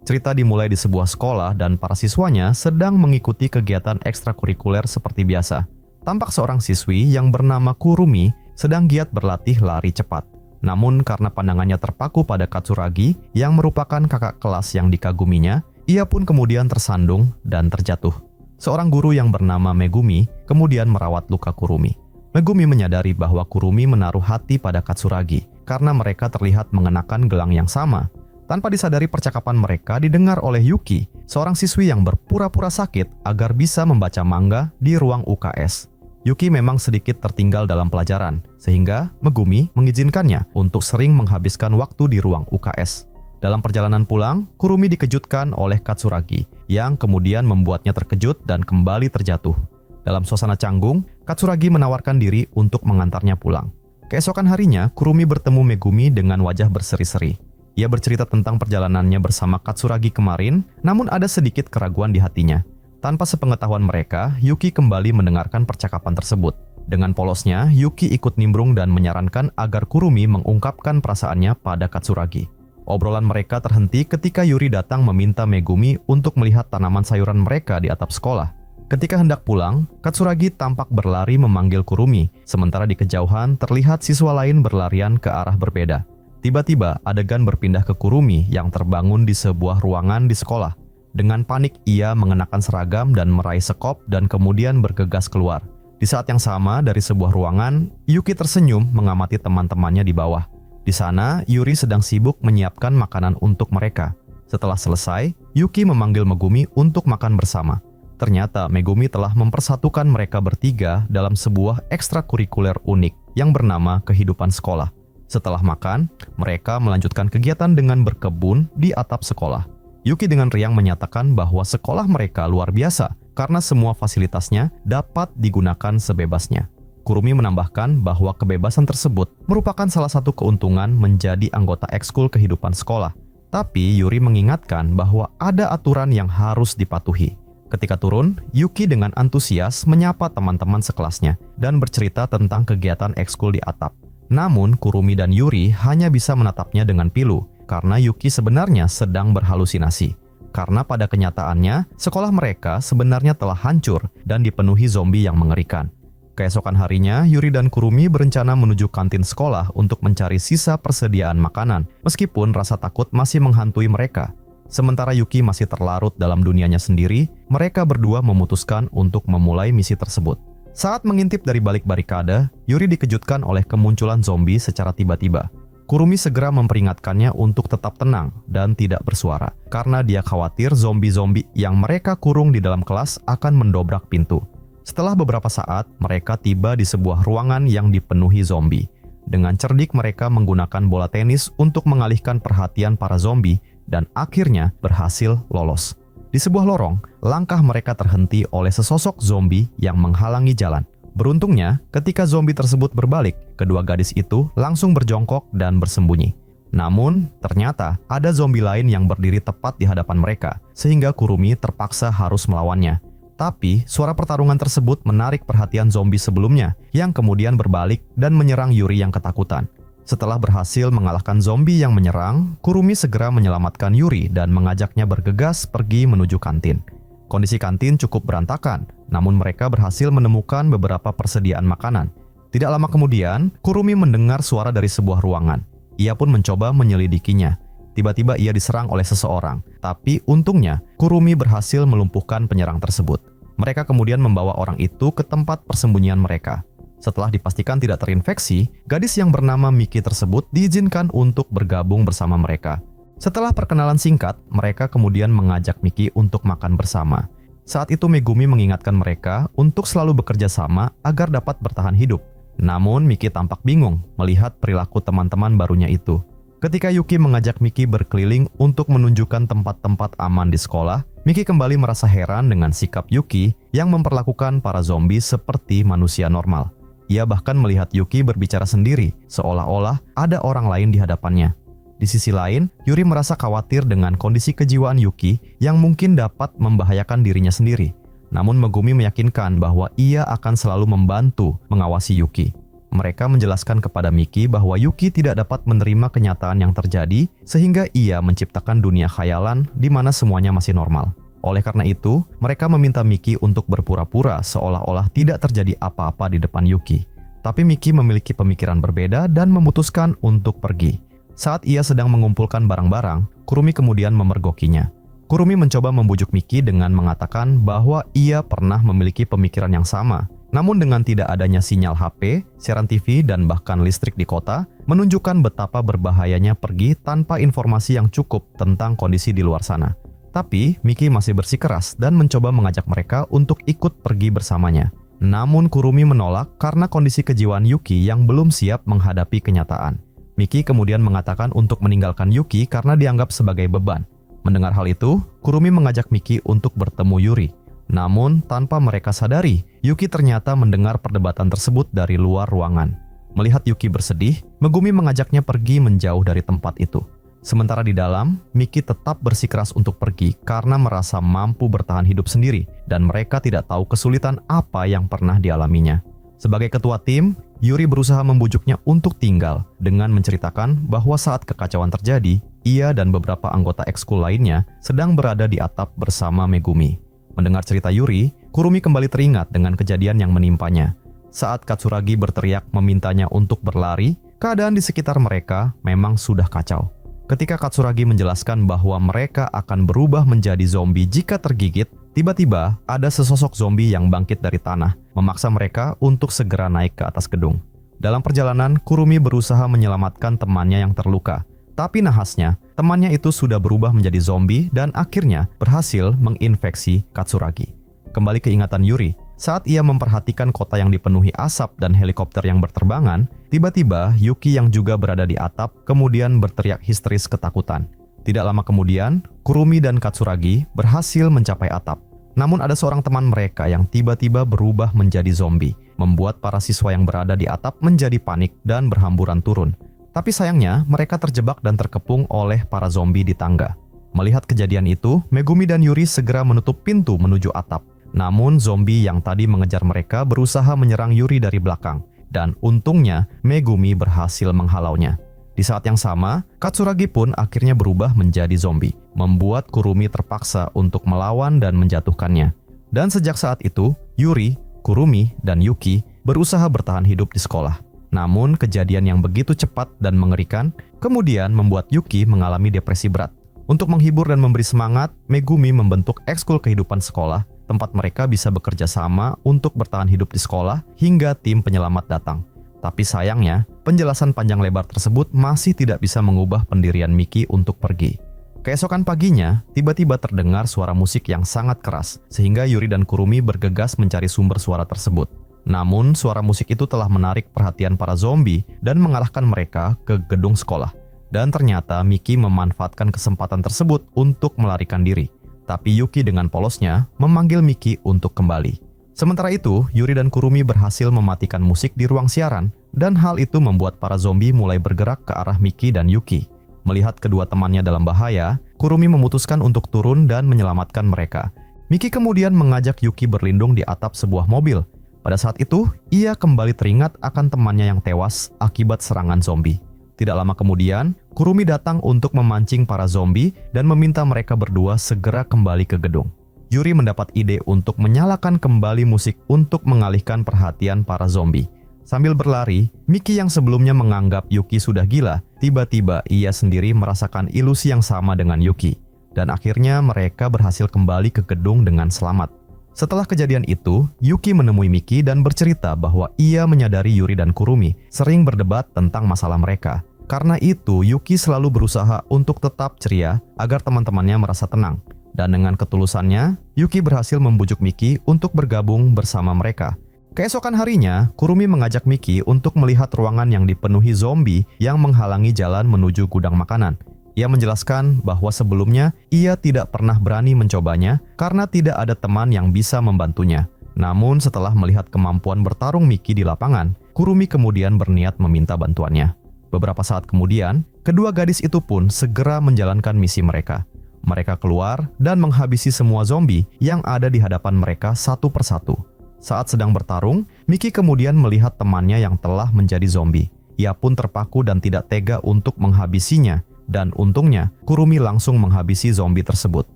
Cerita dimulai di sebuah sekolah dan para siswanya sedang mengikuti kegiatan ekstrakurikuler seperti biasa. Tampak seorang siswi yang bernama Kurumi sedang giat berlatih lari cepat. Namun karena pandangannya terpaku pada Katsuragi yang merupakan kakak kelas yang dikaguminya, ia pun kemudian tersandung dan terjatuh. Seorang guru yang bernama Megumi kemudian merawat luka Kurumi. Megumi menyadari bahwa Kurumi menaruh hati pada Katsuragi karena mereka terlihat mengenakan gelang yang sama. Tanpa disadari, percakapan mereka didengar oleh Yuki, seorang siswi yang berpura-pura sakit agar bisa membaca manga di ruang UKS. Yuki memang sedikit tertinggal dalam pelajaran, sehingga Megumi mengizinkannya untuk sering menghabiskan waktu di ruang UKS. Dalam perjalanan pulang, Kurumi dikejutkan oleh Katsuragi, yang kemudian membuatnya terkejut dan kembali terjatuh. Dalam suasana canggung, Katsuragi menawarkan diri untuk mengantarnya pulang. Keesokan harinya, Kurumi bertemu Megumi dengan wajah berseri-seri. Ia bercerita tentang perjalanannya bersama Katsuragi kemarin, namun ada sedikit keraguan di hatinya. Tanpa sepengetahuan mereka, Yuki kembali mendengarkan percakapan tersebut. Dengan polosnya, Yuki ikut nimbrung dan menyarankan agar Kurumi mengungkapkan perasaannya pada Katsuragi. Obrolan mereka terhenti ketika Yuri datang meminta Megumi untuk melihat tanaman sayuran mereka di atap sekolah. Ketika hendak pulang, Katsuragi tampak berlari memanggil Kurumi, sementara di kejauhan terlihat siswa lain berlarian ke arah berbeda. Tiba-tiba, adegan berpindah ke Kurumi yang terbangun di sebuah ruangan di sekolah. Dengan panik, ia mengenakan seragam dan meraih sekop dan kemudian bergegas keluar. Di saat yang sama, dari sebuah ruangan, Yuki tersenyum mengamati teman-temannya di bawah. Di sana, Yuri sedang sibuk menyiapkan makanan untuk mereka. Setelah selesai, Yuki memanggil Megumi untuk makan bersama. Ternyata Megumi telah mempersatukan mereka bertiga dalam sebuah ekstrakurikuler unik yang bernama kehidupan sekolah. Setelah makan, mereka melanjutkan kegiatan dengan berkebun di atap sekolah. Yuki dengan riang menyatakan bahwa sekolah mereka luar biasa karena semua fasilitasnya dapat digunakan sebebasnya. Kurumi menambahkan bahwa kebebasan tersebut merupakan salah satu keuntungan menjadi anggota ekskul kehidupan sekolah. Tapi Yuri mengingatkan bahwa ada aturan yang harus dipatuhi. Ketika turun, Yuki dengan antusias menyapa teman-teman sekelasnya dan bercerita tentang kegiatan ekskul di atap. Namun, Kurumi dan Yuri hanya bisa menatapnya dengan pilu, karena Yuki sebenarnya sedang berhalusinasi. Karena pada kenyataannya, sekolah mereka sebenarnya telah hancur dan dipenuhi zombie yang mengerikan. Keesokan harinya, Yuri dan Kurumi berencana menuju kantin sekolah untuk mencari sisa persediaan makanan, meskipun rasa takut masih menghantui mereka. Sementara Yuki masih terlarut dalam dunianya sendiri, mereka berdua memutuskan untuk memulai misi tersebut. Saat mengintip dari balik barikade, Yuri dikejutkan oleh kemunculan zombie secara tiba-tiba. Kurumi segera memperingatkannya untuk tetap tenang dan tidak bersuara, karena dia khawatir zombie-zombie yang mereka kurung di dalam kelas akan mendobrak pintu. Setelah beberapa saat, mereka tiba di sebuah ruangan yang dipenuhi zombie. Dengan cerdik mereka menggunakan bola tenis untuk mengalihkan perhatian para zombie dan akhirnya berhasil lolos. Di sebuah lorong, langkah mereka terhenti oleh sesosok zombie yang menghalangi jalan. Beruntungnya, ketika zombie tersebut berbalik, kedua gadis itu langsung berjongkok dan bersembunyi. Namun, ternyata ada zombie lain yang berdiri tepat di hadapan mereka, sehingga Kurumi terpaksa harus melawannya. Tapi, suara pertarungan tersebut menarik perhatian zombie sebelumnya, yang kemudian berbalik dan menyerang Yuri yang ketakutan. Setelah berhasil mengalahkan zombie yang menyerang, Kurumi segera menyelamatkan Yuri dan mengajaknya bergegas pergi menuju kantin. Kondisi kantin cukup berantakan, namun mereka berhasil menemukan beberapa persediaan makanan. Tidak lama kemudian, Kurumi mendengar suara dari sebuah ruangan. Ia pun mencoba menyelidikinya. Tiba-tiba ia diserang oleh seseorang, tapi untungnya Kurumi berhasil melumpuhkan penyerang tersebut. Mereka kemudian membawa orang itu ke tempat persembunyian mereka. Setelah dipastikan tidak terinfeksi, gadis yang bernama Miki tersebut diizinkan untuk bergabung bersama mereka. Setelah perkenalan singkat, mereka kemudian mengajak Miki untuk makan bersama. Saat itu Megumi mengingatkan mereka untuk selalu bekerja sama agar dapat bertahan hidup. Namun Miki tampak bingung melihat perilaku teman-teman barunya itu. Ketika Yuki mengajak Miki berkeliling untuk menunjukkan tempat-tempat aman di sekolah, Miki kembali merasa heran dengan sikap Yuki yang memperlakukan para zombie seperti manusia normal. Ia bahkan melihat Yuki berbicara sendiri, seolah-olah ada orang lain di hadapannya. Di sisi lain, Yuri merasa khawatir dengan kondisi kejiwaan Yuki yang mungkin dapat membahayakan dirinya sendiri. Namun Megumi meyakinkan bahwa ia akan selalu membantu mengawasi Yuki. Mereka menjelaskan kepada Miki bahwa Yuki tidak dapat menerima kenyataan yang terjadi sehingga ia menciptakan dunia khayalan di mana semuanya masih normal. Oleh karena itu, mereka meminta Miki untuk berpura-pura seolah-olah tidak terjadi apa-apa di depan Yuki. Tapi Miki memiliki pemikiran berbeda dan memutuskan untuk pergi. Saat ia sedang mengumpulkan barang-barang, Kurumi kemudian memergokinya. Kurumi mencoba membujuk Miki dengan mengatakan bahwa ia pernah memiliki pemikiran yang sama. Namun dengan tidak adanya sinyal HP, siaran TV, dan bahkan listrik di kota, menunjukkan betapa berbahayanya pergi tanpa informasi yang cukup tentang kondisi di luar sana. Tapi Miki masih bersikeras dan mencoba mengajak mereka untuk ikut pergi bersamanya. Namun Kurumi menolak karena kondisi kejiwaan Yuki yang belum siap menghadapi kenyataan. Miki kemudian mengatakan untuk meninggalkan Yuki karena dianggap sebagai beban. Mendengar hal itu, Kurumi mengajak Miki untuk bertemu Yuri. Namun, tanpa mereka sadari, Yuki ternyata mendengar perdebatan tersebut dari luar ruangan. Melihat Yuki bersedih, Megumi mengajaknya pergi menjauh dari tempat itu. Sementara di dalam, Miki tetap bersikeras untuk pergi karena merasa mampu bertahan hidup sendiri dan mereka tidak tahu kesulitan apa yang pernah dialaminya. Sebagai ketua tim, Yuri berusaha membujuknya untuk tinggal dengan menceritakan bahwa saat kekacauan terjadi, ia dan beberapa anggota ekskul lainnya sedang berada di atap bersama Megumi. Mendengar cerita Yuri, Kurumi kembali teringat dengan kejadian yang menimpanya. Saat Katsuragi berteriak memintanya untuk berlari, keadaan di sekitar mereka memang sudah kacau. Ketika Katsuragi menjelaskan bahwa mereka akan berubah menjadi zombie jika tergigit, tiba-tiba ada sesosok zombie yang bangkit dari tanah, memaksa mereka untuk segera naik ke atas gedung. Dalam perjalanan, Kurumi berusaha menyelamatkan temannya yang terluka. Tapi nahasnya, temannya itu sudah berubah menjadi zombie dan akhirnya berhasil menginfeksi Katsuragi. Kembali ke ingatan Yuri, saat ia memperhatikan kota yang dipenuhi asap dan helikopter yang berterbangan, tiba-tiba Yuki yang juga berada di atap kemudian berteriak histeris ketakutan. Tidak lama kemudian, Kurumi dan Katsuragi berhasil mencapai atap. Namun ada seorang teman mereka yang tiba-tiba berubah menjadi zombie, membuat para siswa yang berada di atap menjadi panik dan berhamburan turun. Tapi sayangnya, mereka terjebak dan terkepung oleh para zombie di tangga. Melihat kejadian itu, Megumi dan Yuri segera menutup pintu menuju atap. Namun zombie yang tadi mengejar mereka berusaha menyerang Yuri dari belakang. Dan untungnya, Megumi berhasil menghalaunya. Di saat yang sama, Katsuragi pun akhirnya berubah menjadi zombie, membuat Kurumi terpaksa untuk melawan dan menjatuhkannya. Dan sejak saat itu, Yuri, Kurumi, dan Yuki berusaha bertahan hidup di sekolah. Namun kejadian yang begitu cepat dan mengerikan kemudian membuat Yuki mengalami depresi berat. Untuk menghibur dan memberi semangat, Megumi membentuk ekskul kehidupan sekolah, tempat mereka bisa bekerja sama untuk bertahan hidup di sekolah hingga tim penyelamat datang. Tapi sayangnya, penjelasan panjang lebar tersebut masih tidak bisa mengubah pendirian Miki untuk pergi. Keesokan paginya, tiba-tiba terdengar suara musik yang sangat keras, sehingga Yuri dan Kurumi bergegas mencari sumber suara tersebut. Namun, suara musik itu telah menarik perhatian para zombie dan mengarahkan mereka ke gedung sekolah. Dan ternyata Miki memanfaatkan kesempatan tersebut untuk melarikan diri. Tapi Yuki dengan polosnya memanggil Miki untuk kembali. Sementara itu, Yuri dan Kurumi berhasil mematikan musik di ruang siaran, dan hal itu membuat para zombie mulai bergerak ke arah Miki dan Yuki. Melihat kedua temannya dalam bahaya, Kurumi memutuskan untuk turun dan menyelamatkan mereka. Miki kemudian mengajak Yuki berlindung di atap sebuah mobil. Pada saat itu, ia kembali teringat akan temannya yang tewas akibat serangan zombie. Tidak lama kemudian, Kurumi datang untuk memancing para zombie dan meminta mereka berdua segera kembali ke gedung. Yuri mendapat ide untuk menyalakan kembali musik untuk mengalihkan perhatian para zombie. Sambil berlari, Miki yang sebelumnya menganggap Yuki sudah gila, tiba-tiba ia sendiri merasakan ilusi yang sama dengan Yuki. Dan akhirnya mereka berhasil kembali ke gedung dengan selamat. Setelah kejadian itu, Yuki menemui Miki dan bercerita bahwa ia menyadari Yuri dan Kurumi sering berdebat tentang masalah mereka. Karena itu, Yuki selalu berusaha untuk tetap ceria agar teman-temannya merasa tenang. Dan dengan ketulusannya, Yuki berhasil membujuk Miki untuk bergabung bersama mereka. Keesokan harinya, Kurumi mengajak Miki untuk melihat ruangan yang dipenuhi zombie yang menghalangi jalan menuju gudang makanan. Ia menjelaskan bahwa sebelumnya ia tidak pernah berani mencobanya karena tidak ada teman yang bisa membantunya. Namun setelah melihat kemampuan bertarung Miki di lapangan, Kurumi kemudian berniat meminta bantuannya. Beberapa saat kemudian, kedua gadis itu pun segera menjalankan misi mereka. Mereka keluar dan menghabisi semua zombie yang ada di hadapan mereka satu persatu. Saat sedang bertarung, Miki kemudian melihat temannya yang telah menjadi zombie. Ia pun terpaku dan tidak tega untuk menghabisinya, dan untungnya Kurumi langsung menghabisi zombie tersebut.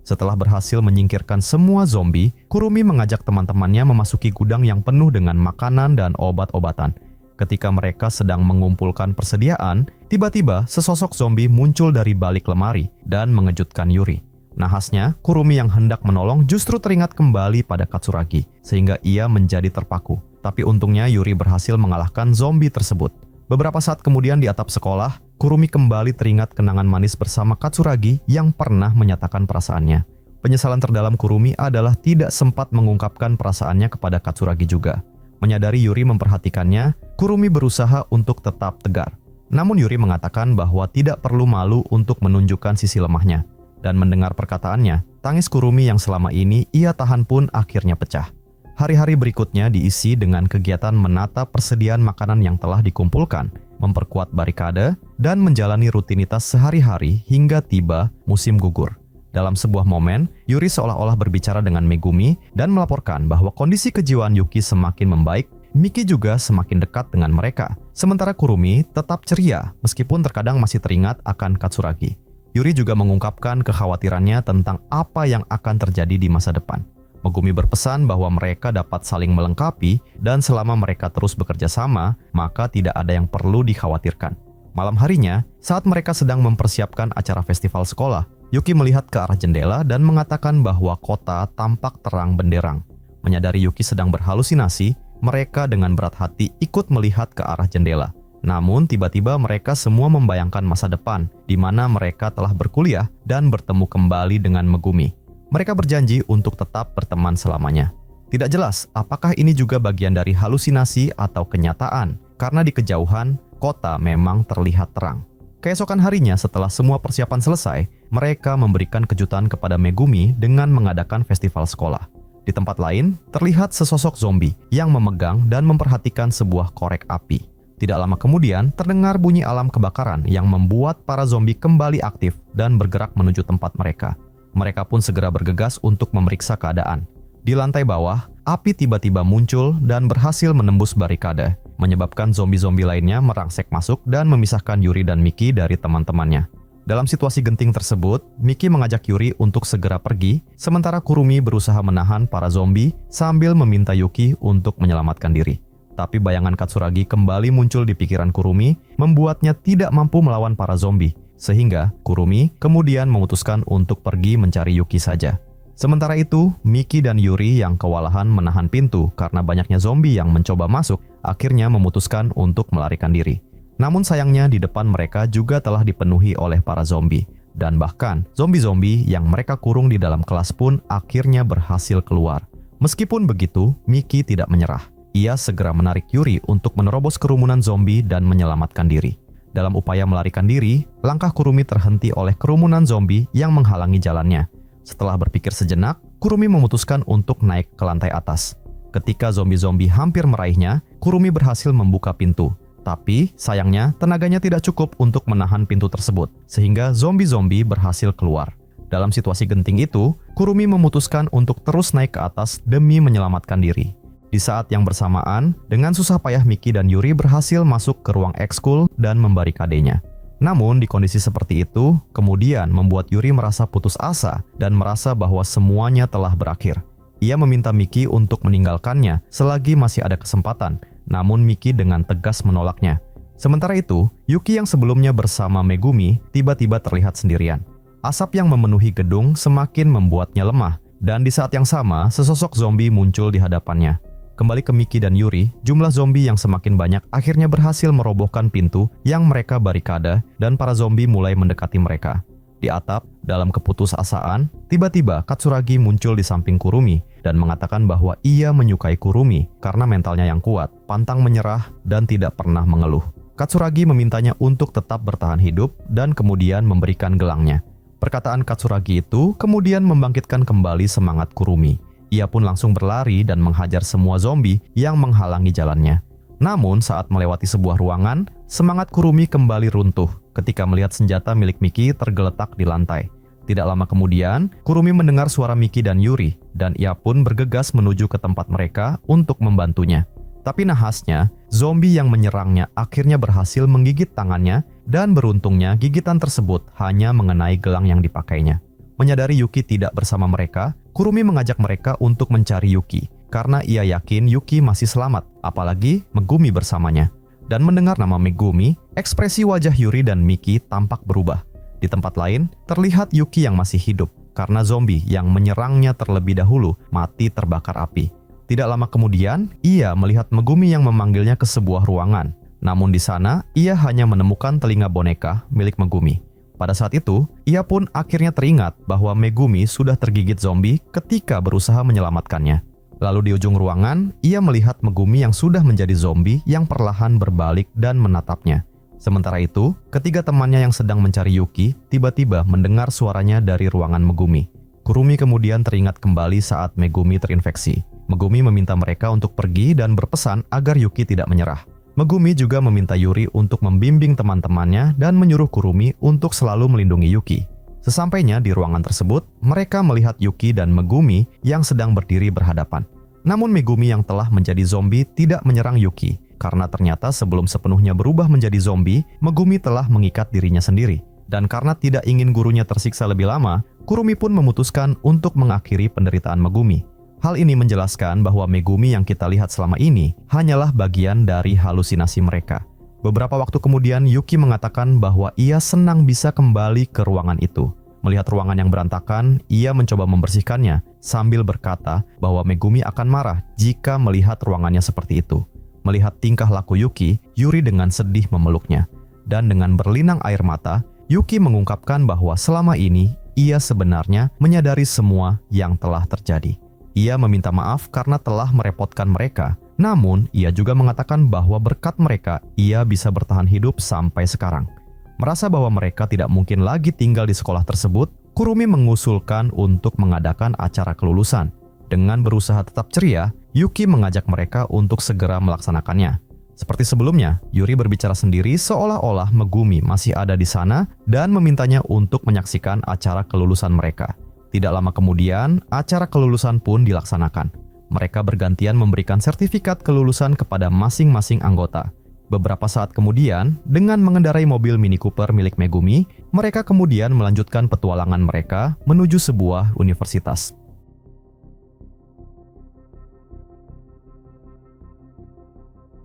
Setelah berhasil menyingkirkan semua zombie, Kurumi mengajak teman-temannya memasuki gudang yang penuh dengan makanan dan obat-obatan. Ketika mereka sedang mengumpulkan persediaan, tiba-tiba sesosok zombie muncul dari balik lemari dan mengejutkan Yuri. Nahasnya, Kurumi yang hendak menolong justru teringat kembali pada Katsuragi, sehingga ia menjadi terpaku. Tapi untungnya Yuri berhasil mengalahkan zombie tersebut. Beberapa saat kemudian di atap sekolah, Kurumi kembali teringat kenangan manis bersama Katsuragi yang pernah menyatakan perasaannya. Penyesalan terdalam Kurumi adalah tidak sempat mengungkapkan perasaannya kepada Katsuragi juga. Menyadari Yuri memperhatikannya, Kurumi berusaha untuk tetap tegar. Namun Yuri mengatakan bahwa tidak perlu malu untuk menunjukkan sisi lemahnya. Dan mendengar perkataannya, tangis Kurumi yang selama ini ia tahan pun akhirnya pecah. Hari-hari berikutnya diisi dengan kegiatan menata persediaan makanan yang telah dikumpulkan, memperkuat barikade, dan menjalani rutinitas sehari-hari hingga tiba musim gugur. Dalam sebuah momen, Yuri seolah-olah berbicara dengan Megumi dan melaporkan bahwa kondisi kejiwaan Yuki semakin membaik. Miki juga semakin dekat dengan mereka. Sementara Kurumi tetap ceria meskipun terkadang masih teringat akan Katsuragi. Yuri juga mengungkapkan kekhawatirannya tentang apa yang akan terjadi di masa depan. Megumi berpesan bahwa mereka dapat saling melengkapi dan selama mereka terus bekerja sama, maka tidak ada yang perlu dikhawatirkan. Malam harinya, saat mereka sedang mempersiapkan acara festival sekolah, Yuki melihat ke arah jendela dan mengatakan bahwa kota tampak terang benderang. Menyadari Yuki sedang berhalusinasi, mereka dengan berat hati ikut melihat ke arah jendela. Namun tiba-tiba mereka semua membayangkan masa depan di mana mereka telah berkuliah dan bertemu kembali dengan Megumi. Mereka berjanji untuk tetap berteman selamanya. Tidak jelas apakah ini juga bagian dari halusinasi atau kenyataan, karena di kejauhan kota memang terlihat terang. Keesokan harinya setelah semua persiapan selesai, mereka memberikan kejutan kepada Megumi dengan mengadakan festival sekolah. Di tempat lain, terlihat sesosok zombie yang memegang dan memperhatikan sebuah korek api. Tidak lama kemudian, terdengar bunyi alarm kebakaran yang membuat para zombie kembali aktif dan bergerak menuju tempat mereka. Mereka pun segera bergegas untuk memeriksa keadaan. Di lantai bawah, api tiba-tiba muncul dan berhasil menembus barikade, menyebabkan zombie-zombie lainnya merangsek masuk dan memisahkan Yuri dan Miki dari teman-temannya. Dalam situasi genting tersebut, Miki mengajak Yuri untuk segera pergi, sementara Kurumi berusaha menahan para zombie sambil meminta Yuki untuk menyelamatkan diri. Tapi bayangan Katsuragi kembali muncul di pikiran Kurumi, membuatnya tidak mampu melawan para zombie, sehingga Kurumi kemudian memutuskan untuk pergi mencari Yuki saja. Sementara itu, Miki dan Yuri yang kewalahan menahan pintu karena banyaknya zombie yang mencoba masuk, akhirnya memutuskan untuk melarikan diri. Namun sayangnya di depan mereka juga telah dipenuhi oleh para zombie. Dan bahkan zombie-zombie yang mereka kurung di dalam kelas pun akhirnya berhasil keluar. Meskipun begitu, Miki tidak menyerah. Ia segera menarik Yuri untuk menerobos kerumunan zombie dan menyelamatkan diri. Dalam upaya melarikan diri, langkah Kurumi terhenti oleh kerumunan zombie yang menghalangi jalannya. Setelah berpikir sejenak, Kurumi memutuskan untuk naik ke lantai atas. Ketika zombie-zombie hampir meraihnya, Kurumi berhasil membuka pintu. Tapi, sayangnya, tenaganya tidak cukup untuk menahan pintu tersebut, sehingga zombie-zombie berhasil keluar. Dalam situasi genting itu, Kurumi memutuskan untuk terus naik ke atas demi menyelamatkan diri. Di saat yang bersamaan, dengan susah payah Miki dan Yuri berhasil masuk ke ruang ekskul dan membarikadenya. Namun, di kondisi seperti itu, kemudian membuat Yuri merasa putus asa dan merasa bahwa semuanya telah berakhir. Ia meminta Miki untuk meninggalkannya selagi masih ada kesempatan, namun Miki dengan tegas menolaknya. Sementara itu, Yuki yang sebelumnya bersama Megumi tiba-tiba terlihat sendirian. Asap yang memenuhi gedung semakin membuatnya lemah, dan di saat yang sama, sesosok zombie muncul di hadapannya. Kembali ke Mickey dan Yuri, jumlah zombie yang semakin banyak akhirnya berhasil merobohkan pintu yang mereka barikade dan para zombie mulai mendekati mereka. Di atap, dalam keputusasaan, tiba-tiba Katsuragi muncul di samping Kurumi dan mengatakan bahwa ia menyukai Kurumi karena mentalnya yang kuat, pantang menyerah, dan tidak pernah mengeluh. Katsuragi memintanya untuk tetap bertahan hidup dan kemudian memberikan gelangnya. Perkataan Katsuragi itu kemudian membangkitkan kembali semangat Kurumi. Ia pun langsung berlari dan menghajar semua zombie yang menghalangi jalannya. Namun saat melewati sebuah ruangan, semangat Kurumi kembali runtuh ketika melihat senjata milik Mickey tergeletak di lantai. Tidak lama kemudian, Kurumi mendengar suara Mickey dan Yuri, dan ia pun bergegas menuju ke tempat mereka untuk membantunya. Tapi nahasnya, zombie yang menyerangnya akhirnya berhasil menggigit tangannya, dan beruntungnya gigitan tersebut hanya mengenai gelang yang dipakainya. Menyadari Yuki tidak bersama mereka, Kurumi mengajak mereka untuk mencari Yuki, karena ia yakin Yuki masih selamat, apalagi Megumi bersamanya. Dan mendengar nama Megumi, ekspresi wajah Yuri dan Mickey tampak berubah. Di tempat lain, terlihat Yuki yang masih hidup, karena zombie yang menyerangnya terlebih dahulu mati terbakar api. Tidak lama kemudian, ia melihat Megumi yang memanggilnya ke sebuah ruangan. Namun di sana, ia hanya menemukan telinga boneka milik Megumi. Pada saat itu, ia pun akhirnya teringat bahwa Megumi sudah tergigit zombie ketika berusaha menyelamatkannya. Lalu di ujung ruangan, ia melihat Megumi yang sudah menjadi zombie yang perlahan berbalik dan menatapnya. Sementara itu, ketiga temannya yang sedang mencari Yuki tiba-tiba mendengar suaranya dari ruangan Megumi. Kurumi kemudian teringat kembali saat Megumi terinfeksi. Megumi meminta mereka untuk pergi dan berpesan agar Yuki tidak menyerah. Megumi juga meminta Yuri untuk membimbing teman-temannya dan menyuruh Kurumi untuk selalu melindungi Yuki. Sesampainya di ruangan tersebut, mereka melihat Yuki dan Megumi yang sedang berdiri berhadapan. Namun Megumi yang telah menjadi zombie tidak menyerang Yuki, karena ternyata sebelum sepenuhnya berubah menjadi zombie, Megumi telah mengikat dirinya sendiri. Dan karena tidak ingin gurunya tersiksa lebih lama, Kurumi pun memutuskan untuk mengakhiri penderitaan Megumi. Hal ini menjelaskan bahwa Megumi yang kita lihat selama ini hanyalah bagian dari halusinasi mereka. Beberapa waktu kemudian, Yuki mengatakan bahwa ia senang bisa kembali ke ruangan itu. Melihat ruangan yang berantakan, ia mencoba membersihkannya sambil berkata bahwa Megumi akan marah jika melihat ruangannya seperti itu. Melihat tingkah laku Yuki, Yuri dengan sedih memeluknya. Dan dengan berlinang air mata, Yuki mengungkapkan bahwa selama ini ia sebenarnya menyadari semua yang telah terjadi. Ia meminta maaf karena telah merepotkan mereka. Namun, ia juga mengatakan bahwa berkat mereka, ia bisa bertahan hidup sampai sekarang. Merasa bahwa mereka tidak mungkin lagi tinggal di sekolah tersebut, Kurumi mengusulkan untuk mengadakan acara kelulusan. Dengan berusaha tetap ceria, Yuki mengajak mereka untuk segera melaksanakannya. Seperti sebelumnya, Yuri berbicara sendiri seolah-olah Megumi masih ada di sana dan memintanya untuk menyaksikan acara kelulusan mereka. Tidak lama kemudian, acara kelulusan pun dilaksanakan. Mereka bergantian memberikan sertifikat kelulusan kepada masing-masing anggota. Beberapa saat kemudian, dengan mengendarai mobil Mini Cooper milik Megumi, mereka kemudian melanjutkan petualangan mereka menuju sebuah universitas.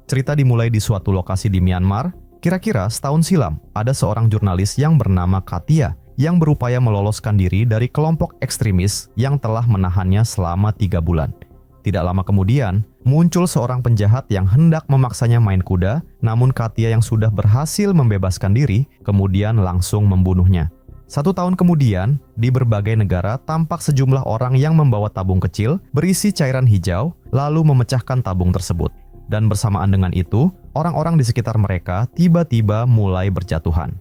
Cerita dimulai di suatu lokasi di Myanmar. Kira-kira setahun silam, ada seorang jurnalis yang bernama Katia yang berupaya meloloskan diri dari kelompok ekstremis yang telah menahannya selama 3 bulan. Tidak lama kemudian, muncul seorang penjahat yang hendak memaksanya main kuda, namun Katia yang sudah berhasil membebaskan diri, kemudian langsung membunuhnya. 1 tahun kemudian, di berbagai negara tampak sejumlah orang yang membawa tabung kecil berisi cairan hijau, lalu memecahkan tabung tersebut. Dan bersamaan dengan itu, orang-orang di sekitar mereka tiba-tiba mulai berjatuhan.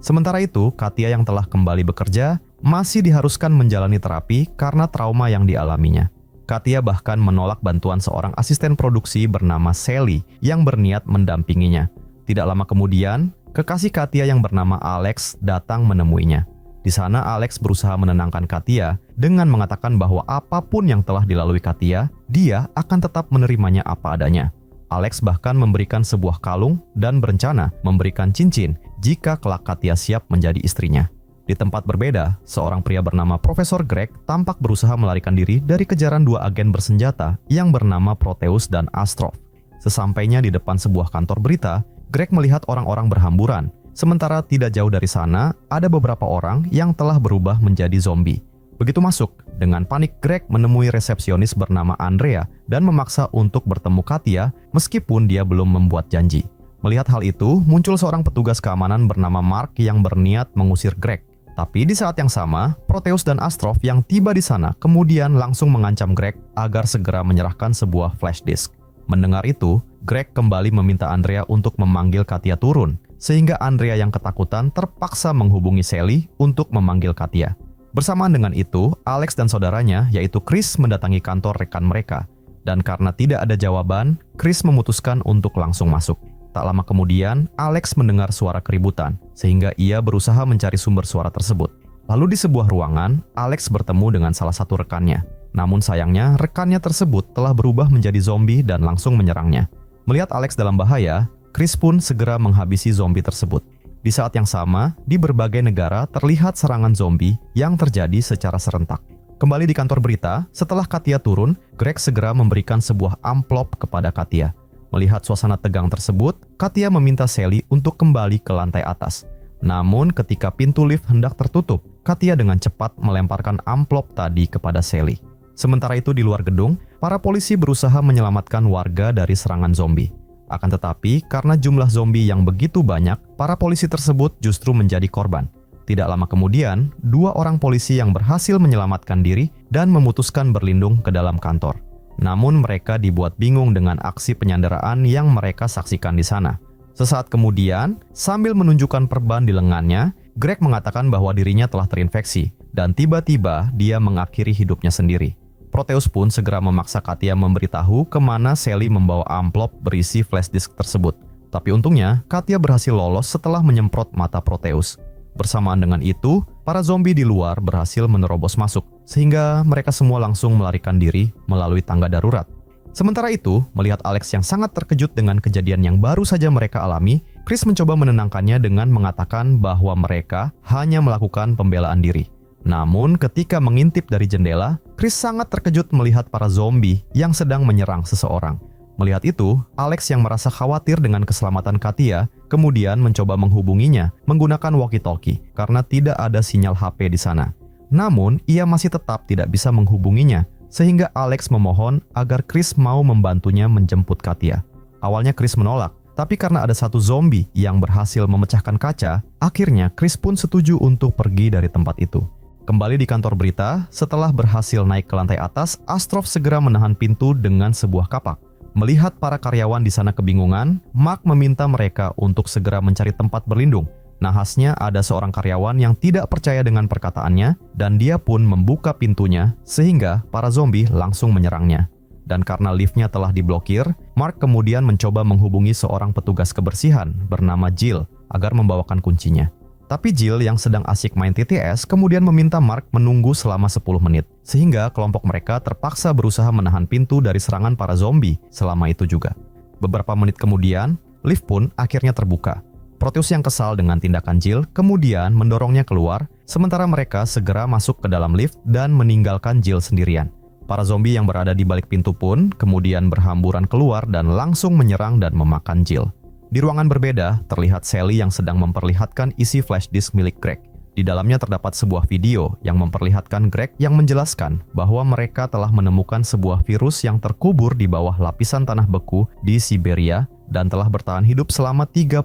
Sementara itu, Katia yang telah kembali bekerja masih diharuskan menjalani terapi karena trauma yang dialaminya. Katia bahkan menolak bantuan seorang asisten produksi bernama Sally yang berniat mendampinginya. Tidak lama kemudian, kekasih Katia yang bernama Alex datang menemuinya. Di sana Alex berusaha menenangkan Katia dengan mengatakan bahwa apapun yang telah dilalui Katia, dia akan tetap menerimanya apa adanya. Alex bahkan memberikan sebuah kalung dan berencana memberikan cincin jika kelak Katia siap menjadi istrinya. Di tempat berbeda, seorang pria bernama Profesor Greg tampak berusaha melarikan diri dari kejaran 2 agen bersenjata yang bernama Proteus dan Astrov. Sesampainya di depan sebuah kantor berita, Greg melihat orang-orang berhamburan. Sementara tidak jauh dari sana, ada beberapa orang yang telah berubah menjadi zombie. Begitu masuk, dengan panik Greg menemui resepsionis bernama Andrea dan memaksa untuk bertemu Katia meskipun dia belum membuat janji. Melihat hal itu, muncul seorang petugas keamanan bernama Mark yang berniat mengusir Greg. Tapi di saat yang sama, Proteus dan Astrov yang tiba di sana kemudian langsung mengancam Greg agar segera menyerahkan sebuah flash disk. Mendengar itu, Greg kembali meminta Andrea untuk memanggil Katia turun, sehingga Andrea yang ketakutan terpaksa menghubungi Sally untuk memanggil Katia. Bersamaan dengan itu, Alex dan saudaranya, yaitu Chris, mendatangi kantor rekan mereka. Dan karena tidak ada jawaban, Chris memutuskan untuk langsung masuk. Tak lama kemudian, Alex mendengar suara keributan, sehingga ia berusaha mencari sumber suara tersebut. Lalu di sebuah ruangan, Alex bertemu dengan salah satu rekannya. Namun sayangnya, rekannya tersebut telah berubah menjadi zombie dan langsung menyerangnya. Melihat Alex dalam bahaya, Chris pun segera menghabisi zombie tersebut. Di saat yang sama, di berbagai negara terlihat serangan zombie yang terjadi secara serentak. Kembali di kantor berita, setelah Katia turun, Greg segera memberikan sebuah amplop kepada Katia. Melihat suasana tegang tersebut, Katia meminta Sally untuk kembali ke lantai atas. Namun ketika pintu lift hendak tertutup, Katia dengan cepat melemparkan amplop tadi kepada Sally. Sementara itu di luar gedung, para polisi berusaha menyelamatkan warga dari serangan zombie. Akan tetapi, karena jumlah zombie yang begitu banyak, para polisi tersebut justru menjadi korban. Tidak lama kemudian, 2 orang polisi yang berhasil menyelamatkan diri dan memutuskan berlindung ke dalam kantor. Namun mereka dibuat bingung dengan aksi penyanderaan yang mereka saksikan di sana. Sesaat kemudian, sambil menunjukkan perban di lengannya, Greg mengatakan bahwa dirinya telah terinfeksi dan tiba-tiba dia mengakhiri hidupnya sendiri. Proteus pun segera memaksa Katia memberitahu kemana Sally membawa amplop berisi flash disk tersebut. Tapi untungnya, Katia berhasil lolos setelah menyemprot mata Proteus. Bersamaan dengan itu, para zombie di luar berhasil menerobos masuk, sehingga mereka semua langsung melarikan diri melalui tangga darurat. Sementara itu, melihat Alex yang sangat terkejut dengan kejadian yang baru saja mereka alami, Chris mencoba menenangkannya dengan mengatakan bahwa mereka hanya melakukan pembelaan diri. Namun, ketika mengintip dari jendela, Chris sangat terkejut melihat para zombie yang sedang menyerang seseorang. Melihat itu, Alex yang merasa khawatir dengan keselamatan Katia, kemudian mencoba menghubunginya menggunakan walkie-talkie karena tidak ada sinyal HP di sana. Namun, ia masih tetap tidak bisa menghubunginya, sehingga Alex memohon agar Chris mau membantunya menjemput Katia. Awalnya Chris menolak, tapi karena ada satu zombie yang berhasil memecahkan kaca, akhirnya Chris pun setuju untuk pergi dari tempat itu. Kembali di kantor berita, setelah berhasil naik ke lantai atas, Astrov segera menahan pintu dengan sebuah kapak. Melihat para karyawan di sana kebingungan, Mark meminta mereka untuk segera mencari tempat berlindung. Nahasnya ada seorang karyawan yang tidak percaya dengan perkataannya dan dia pun membuka pintunya sehingga para zombie langsung menyerangnya. Dan karena liftnya telah diblokir, Mark kemudian mencoba menghubungi seorang petugas kebersihan bernama Jill agar membawakan kuncinya. Tapi Jill yang sedang asik main TTS kemudian meminta Mark menunggu selama 10 menit, sehingga kelompok mereka terpaksa berusaha menahan pintu dari serangan para zombie selama itu juga. Beberapa menit kemudian, lift pun akhirnya terbuka. Proteus yang kesal dengan tindakan Jill kemudian mendorongnya keluar, sementara mereka segera masuk ke dalam lift dan meninggalkan Jill sendirian. Para zombie yang berada di balik pintu pun kemudian berhamburan keluar dan langsung menyerang dan memakan Jill. Di ruangan berbeda, terlihat Sally yang sedang memperlihatkan isi flash disk milik Greg. Di dalamnya terdapat sebuah video yang memperlihatkan Greg yang menjelaskan bahwa mereka telah menemukan sebuah virus yang terkubur di bawah lapisan tanah beku di Siberia dan telah bertahan hidup selama 30.000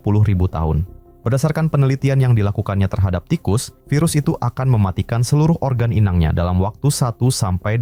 tahun. Berdasarkan penelitian yang dilakukannya terhadap tikus, virus itu akan mematikan seluruh organ inangnya dalam waktu 1-24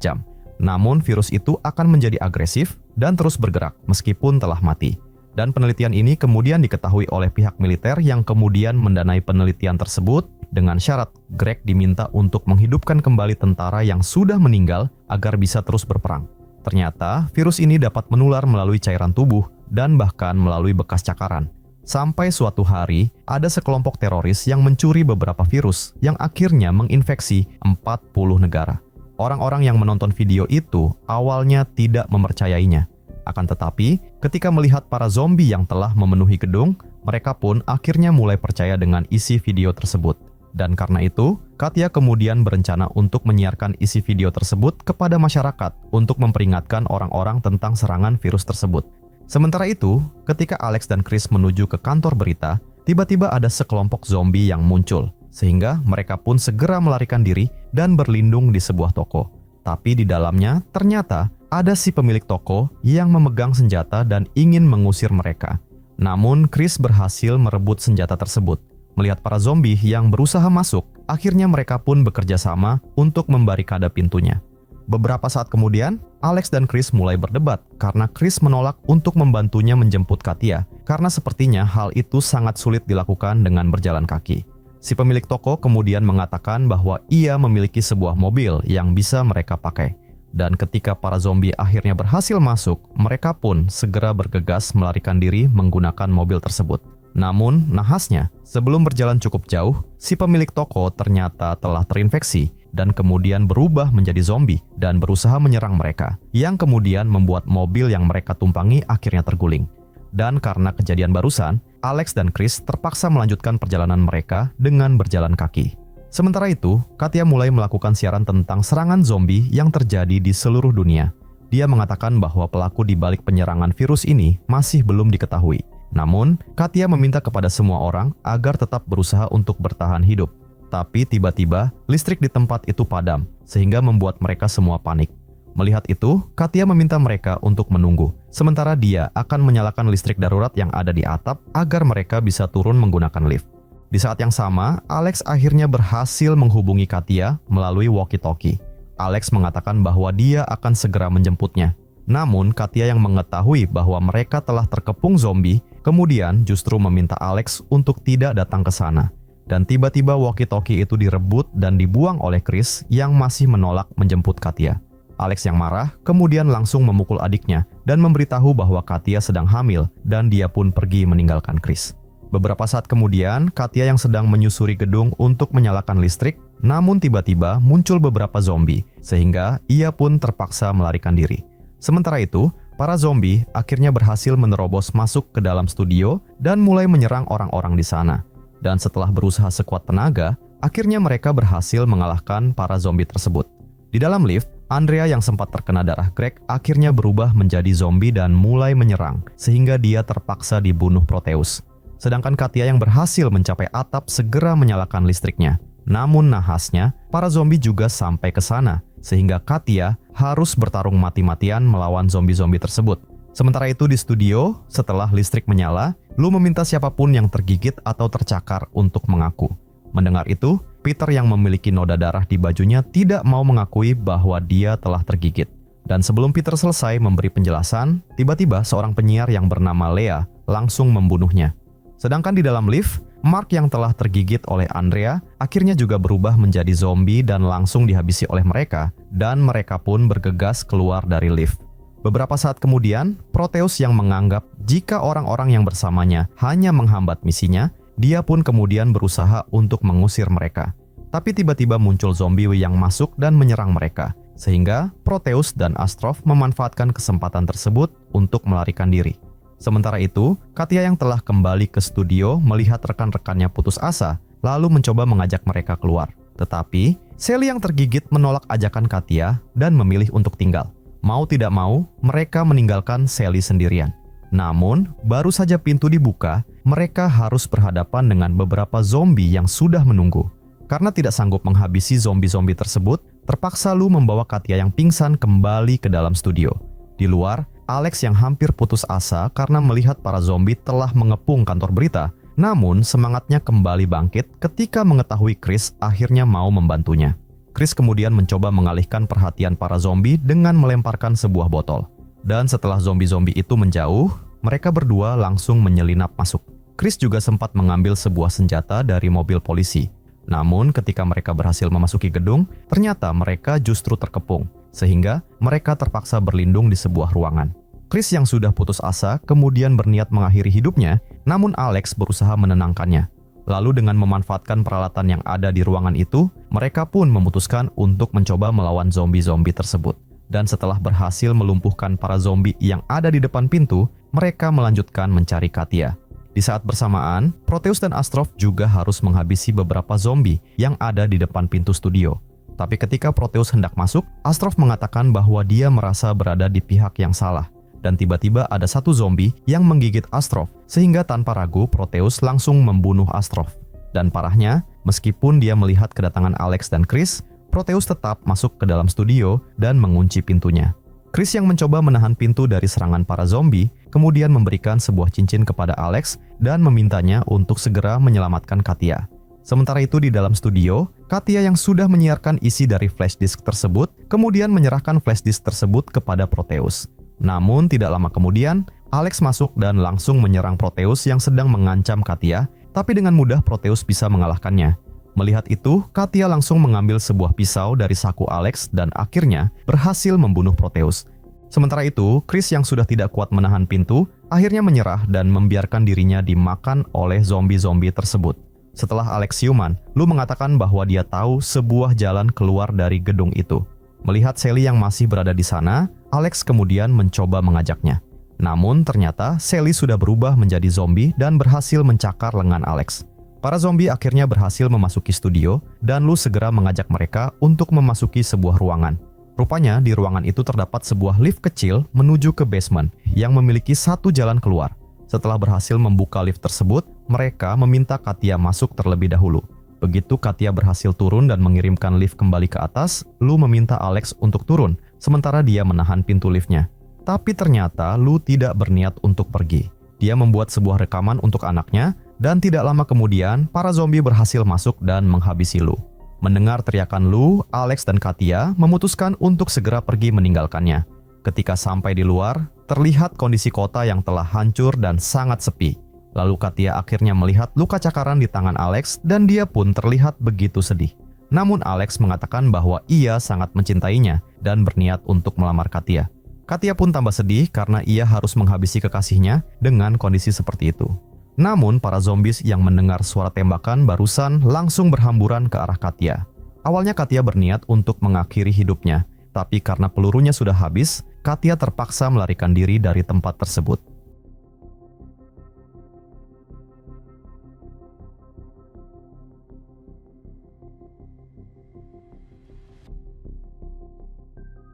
jam. Namun virus itu akan menjadi agresif dan terus bergerak meskipun telah mati. Dan penelitian ini kemudian diketahui oleh pihak militer yang kemudian mendanai penelitian tersebut dengan syarat Greg diminta untuk menghidupkan kembali tentara yang sudah meninggal agar bisa terus berperang. Ternyata virus ini dapat menular melalui cairan tubuh dan bahkan melalui bekas cakaran. Sampai suatu hari, ada sekelompok teroris yang mencuri beberapa virus yang akhirnya menginfeksi 40 negara. Orang-orang yang menonton video itu awalnya tidak mempercayainya. Akan tetapi, ketika melihat para zombie yang telah memenuhi gedung, mereka pun akhirnya mulai percaya dengan isi video tersebut. Dan karena itu, Katia kemudian berencana untuk menyiarkan isi video tersebut kepada masyarakat untuk memperingatkan orang-orang tentang serangan virus tersebut. Sementara itu, ketika Alex dan Chris menuju ke kantor berita, tiba-tiba ada sekelompok zombie yang muncul. sehingga mereka pun segera melarikan diri dan berlindung di sebuah toko. Tapi di dalamnya ternyata ada si pemilik toko yang memegang senjata dan ingin mengusir mereka. Namun Chris berhasil merebut senjata tersebut. Melihat para zombie yang berusaha masuk, akhirnya mereka pun bekerja sama untuk membarikade pintunya. Beberapa saat kemudian, Alex dan Chris mulai berdebat karena Chris menolak untuk membantunya menjemput Katia karena sepertinya hal itu sangat sulit dilakukan dengan berjalan kaki. Si pemilik toko kemudian mengatakan bahwa ia memiliki sebuah mobil yang bisa mereka pakai. Dan ketika para zombie akhirnya berhasil masuk, mereka pun segera bergegas melarikan diri menggunakan mobil tersebut. Namun, nahasnya, sebelum berjalan cukup jauh, si pemilik toko ternyata telah terinfeksi dan kemudian berubah menjadi zombie dan berusaha menyerang mereka, yang kemudian membuat mobil yang mereka tumpangi akhirnya terguling. Dan karena kejadian barusan, Alex dan Chris terpaksa melanjutkan perjalanan mereka dengan berjalan kaki. Sementara itu, Katia mulai melakukan siaran tentang serangan zombie yang terjadi di seluruh dunia. Dia mengatakan bahwa pelaku di balik penyerangan virus ini masih belum diketahui. Namun, Katia meminta kepada semua orang agar tetap berusaha untuk bertahan hidup. Tapi tiba-tiba, listrik di tempat itu padam, sehingga membuat mereka semua panik. Melihat itu, Katia meminta mereka untuk menunggu, sementara dia akan menyalakan listrik darurat yang ada di atap agar mereka bisa turun menggunakan lift. Di saat yang sama, Alex akhirnya berhasil menghubungi Katia melalui walkie-talkie. Alex mengatakan bahwa dia akan segera menjemputnya. Namun, Katia yang mengetahui bahwa mereka telah terkepung zombie, kemudian justru meminta Alex untuk tidak datang ke sana. Dan tiba-tiba walkie-talkie itu direbut dan dibuang oleh Chris yang masih menolak menjemput Katia. Alex yang marah kemudian langsung memukul adiknya dan memberitahu bahwa Katia sedang hamil dan dia pun pergi meninggalkan Chris. Beberapa saat kemudian, Katia yang sedang menyusuri gedung untuk menyalakan listrik, namun tiba-tiba muncul beberapa zombie, sehingga ia pun terpaksa melarikan diri. Sementara itu, para zombie akhirnya berhasil menerobos masuk ke dalam studio dan mulai menyerang orang-orang di sana. Dan setelah berusaha sekuat tenaga, akhirnya mereka berhasil mengalahkan para zombie tersebut. Di dalam lift, Andrea yang sempat terkena darah Greg akhirnya berubah menjadi zombie dan mulai menyerang, sehingga dia terpaksa dibunuh Proteus. Sedangkan Katia yang berhasil mencapai atap segera menyalakan listriknya. Namun nahasnya, para zombie juga sampai ke sana, sehingga Katia harus bertarung mati-matian melawan zombie-zombie tersebut. Sementara itu di studio, setelah listrik menyala, Lou meminta siapapun yang tergigit atau tercakar untuk mengaku. Mendengar itu, Peter yang memiliki noda darah di bajunya tidak mau mengakui bahwa dia telah tergigit. Dan sebelum Peter selesai memberi penjelasan, tiba-tiba seorang penyiar yang bernama Lea langsung membunuhnya. Sedangkan di dalam lift, Mark yang telah tergigit oleh Andrea akhirnya juga berubah menjadi zombie dan langsung dihabisi oleh mereka, dan mereka pun bergegas keluar dari lift. Beberapa saat kemudian, Proteus yang menganggap jika orang-orang yang bersamanya hanya menghambat misinya, dia pun kemudian berusaha untuk mengusir mereka. Tapi tiba-tiba muncul zombie yang masuk dan menyerang mereka, sehingga Proteus dan Astrov memanfaatkan kesempatan tersebut untuk melarikan diri. Sementara itu, Katia yang telah kembali ke studio melihat rekan-rekannya putus asa, lalu mencoba mengajak mereka keluar. Tetapi, Sally yang tergigit menolak ajakan Katia dan memilih untuk tinggal. Mau tidak mau, mereka meninggalkan Sally sendirian. Namun, baru saja pintu dibuka, mereka harus berhadapan dengan beberapa zombie yang sudah menunggu. Karena tidak sanggup menghabisi zombie-zombie tersebut, terpaksa Lou membawa Katia yang pingsan kembali ke dalam studio. Di luar, Alex yang hampir putus asa karena melihat para zombie telah mengepung kantor berita. Namun, semangatnya kembali bangkit ketika mengetahui Chris akhirnya mau membantunya. Chris kemudian mencoba mengalihkan perhatian para zombie dengan melemparkan sebuah botol. Dan setelah zombie-zombie itu menjauh, mereka berdua langsung menyelinap masuk. Chris juga sempat mengambil sebuah senjata dari mobil polisi. Namun ketika mereka berhasil memasuki gedung, ternyata mereka justru terkepung, sehingga mereka terpaksa berlindung di sebuah ruangan. Chris yang sudah putus asa kemudian berniat mengakhiri hidupnya, namun Alex berusaha menenangkannya. Lalu dengan memanfaatkan peralatan yang ada di ruangan itu, mereka pun memutuskan untuk mencoba melawan zombie-zombie tersebut. Dan setelah berhasil melumpuhkan para zombie yang ada di depan pintu, mereka melanjutkan mencari Katia. Di saat bersamaan, Proteus dan Astrov juga harus menghabisi beberapa zombie yang ada di depan pintu studio. Tapi ketika Proteus hendak masuk, Astrov mengatakan bahwa dia merasa berada di pihak yang salah. Dan tiba-tiba ada satu zombie yang menggigit Astrov, sehingga tanpa ragu Proteus langsung membunuh Astrov. Dan parahnya, Meskipun dia melihat kedatangan Alex dan Chris, Proteus tetap masuk ke dalam studio dan mengunci pintunya. Chris yang mencoba menahan pintu dari serangan para zombie, kemudian memberikan sebuah cincin kepada Alex dan memintanya untuk segera menyelamatkan Katia. Sementara itu di dalam studio, Katia yang sudah menyiarkan isi dari flash disk tersebut, kemudian menyerahkan flash disk tersebut kepada Proteus. Namun tidak lama kemudian, Alex masuk dan langsung menyerang Proteus yang sedang mengancam Katia, tapi dengan mudah Proteus bisa mengalahkannya. Melihat itu, Katia langsung mengambil sebuah pisau dari saku Alex dan akhirnya berhasil membunuh Proteus. Sementara itu, Chris yang sudah tidak kuat menahan pintu, akhirnya menyerah dan membiarkan dirinya dimakan oleh zombie-zombie tersebut. Setelah Alex siuman, Lou mengatakan bahwa dia tahu sebuah jalan keluar dari gedung itu. Melihat Sally yang masih berada di sana, Alex kemudian mencoba mengajaknya. Namun ternyata Sally sudah berubah menjadi zombie dan berhasil mencakar lengan Alex. Para zombie akhirnya berhasil memasuki studio dan Lou segera mengajak mereka untuk memasuki sebuah ruangan. Rupanya di ruangan itu terdapat sebuah lift kecil menuju ke basement yang memiliki satu jalan keluar. Setelah berhasil membuka lift tersebut, mereka meminta Katia masuk terlebih dahulu. Begitu Katia berhasil turun dan mengirimkan lift kembali ke atas, Lou meminta Alex untuk turun, sementara dia menahan pintu liftnya. Tapi ternyata Lou tidak berniat untuk pergi. Dia membuat sebuah rekaman untuk anaknya, dan tidak lama kemudian, para zombie berhasil masuk dan menghabisi Lou. Mendengar teriakan Lou, Alex dan Katia memutuskan untuk segera pergi meninggalkannya. Ketika sampai di luar, terlihat kondisi kota yang telah hancur dan sangat sepi. Lalu Katia akhirnya melihat luka cakaran di tangan Alex dan dia pun terlihat begitu sedih. Namun Alex mengatakan bahwa ia sangat mencintainya dan berniat untuk melamar Katia. Katia pun tambah sedih karena ia harus menghabisi kekasihnya dengan kondisi seperti itu. Namun para zombies yang mendengar suara tembakan barusan langsung berhamburan ke arah Katia. Awalnya Katia berniat untuk mengakhiri hidupnya, tapi karena pelurunya sudah habis, Katia terpaksa melarikan diri dari tempat tersebut.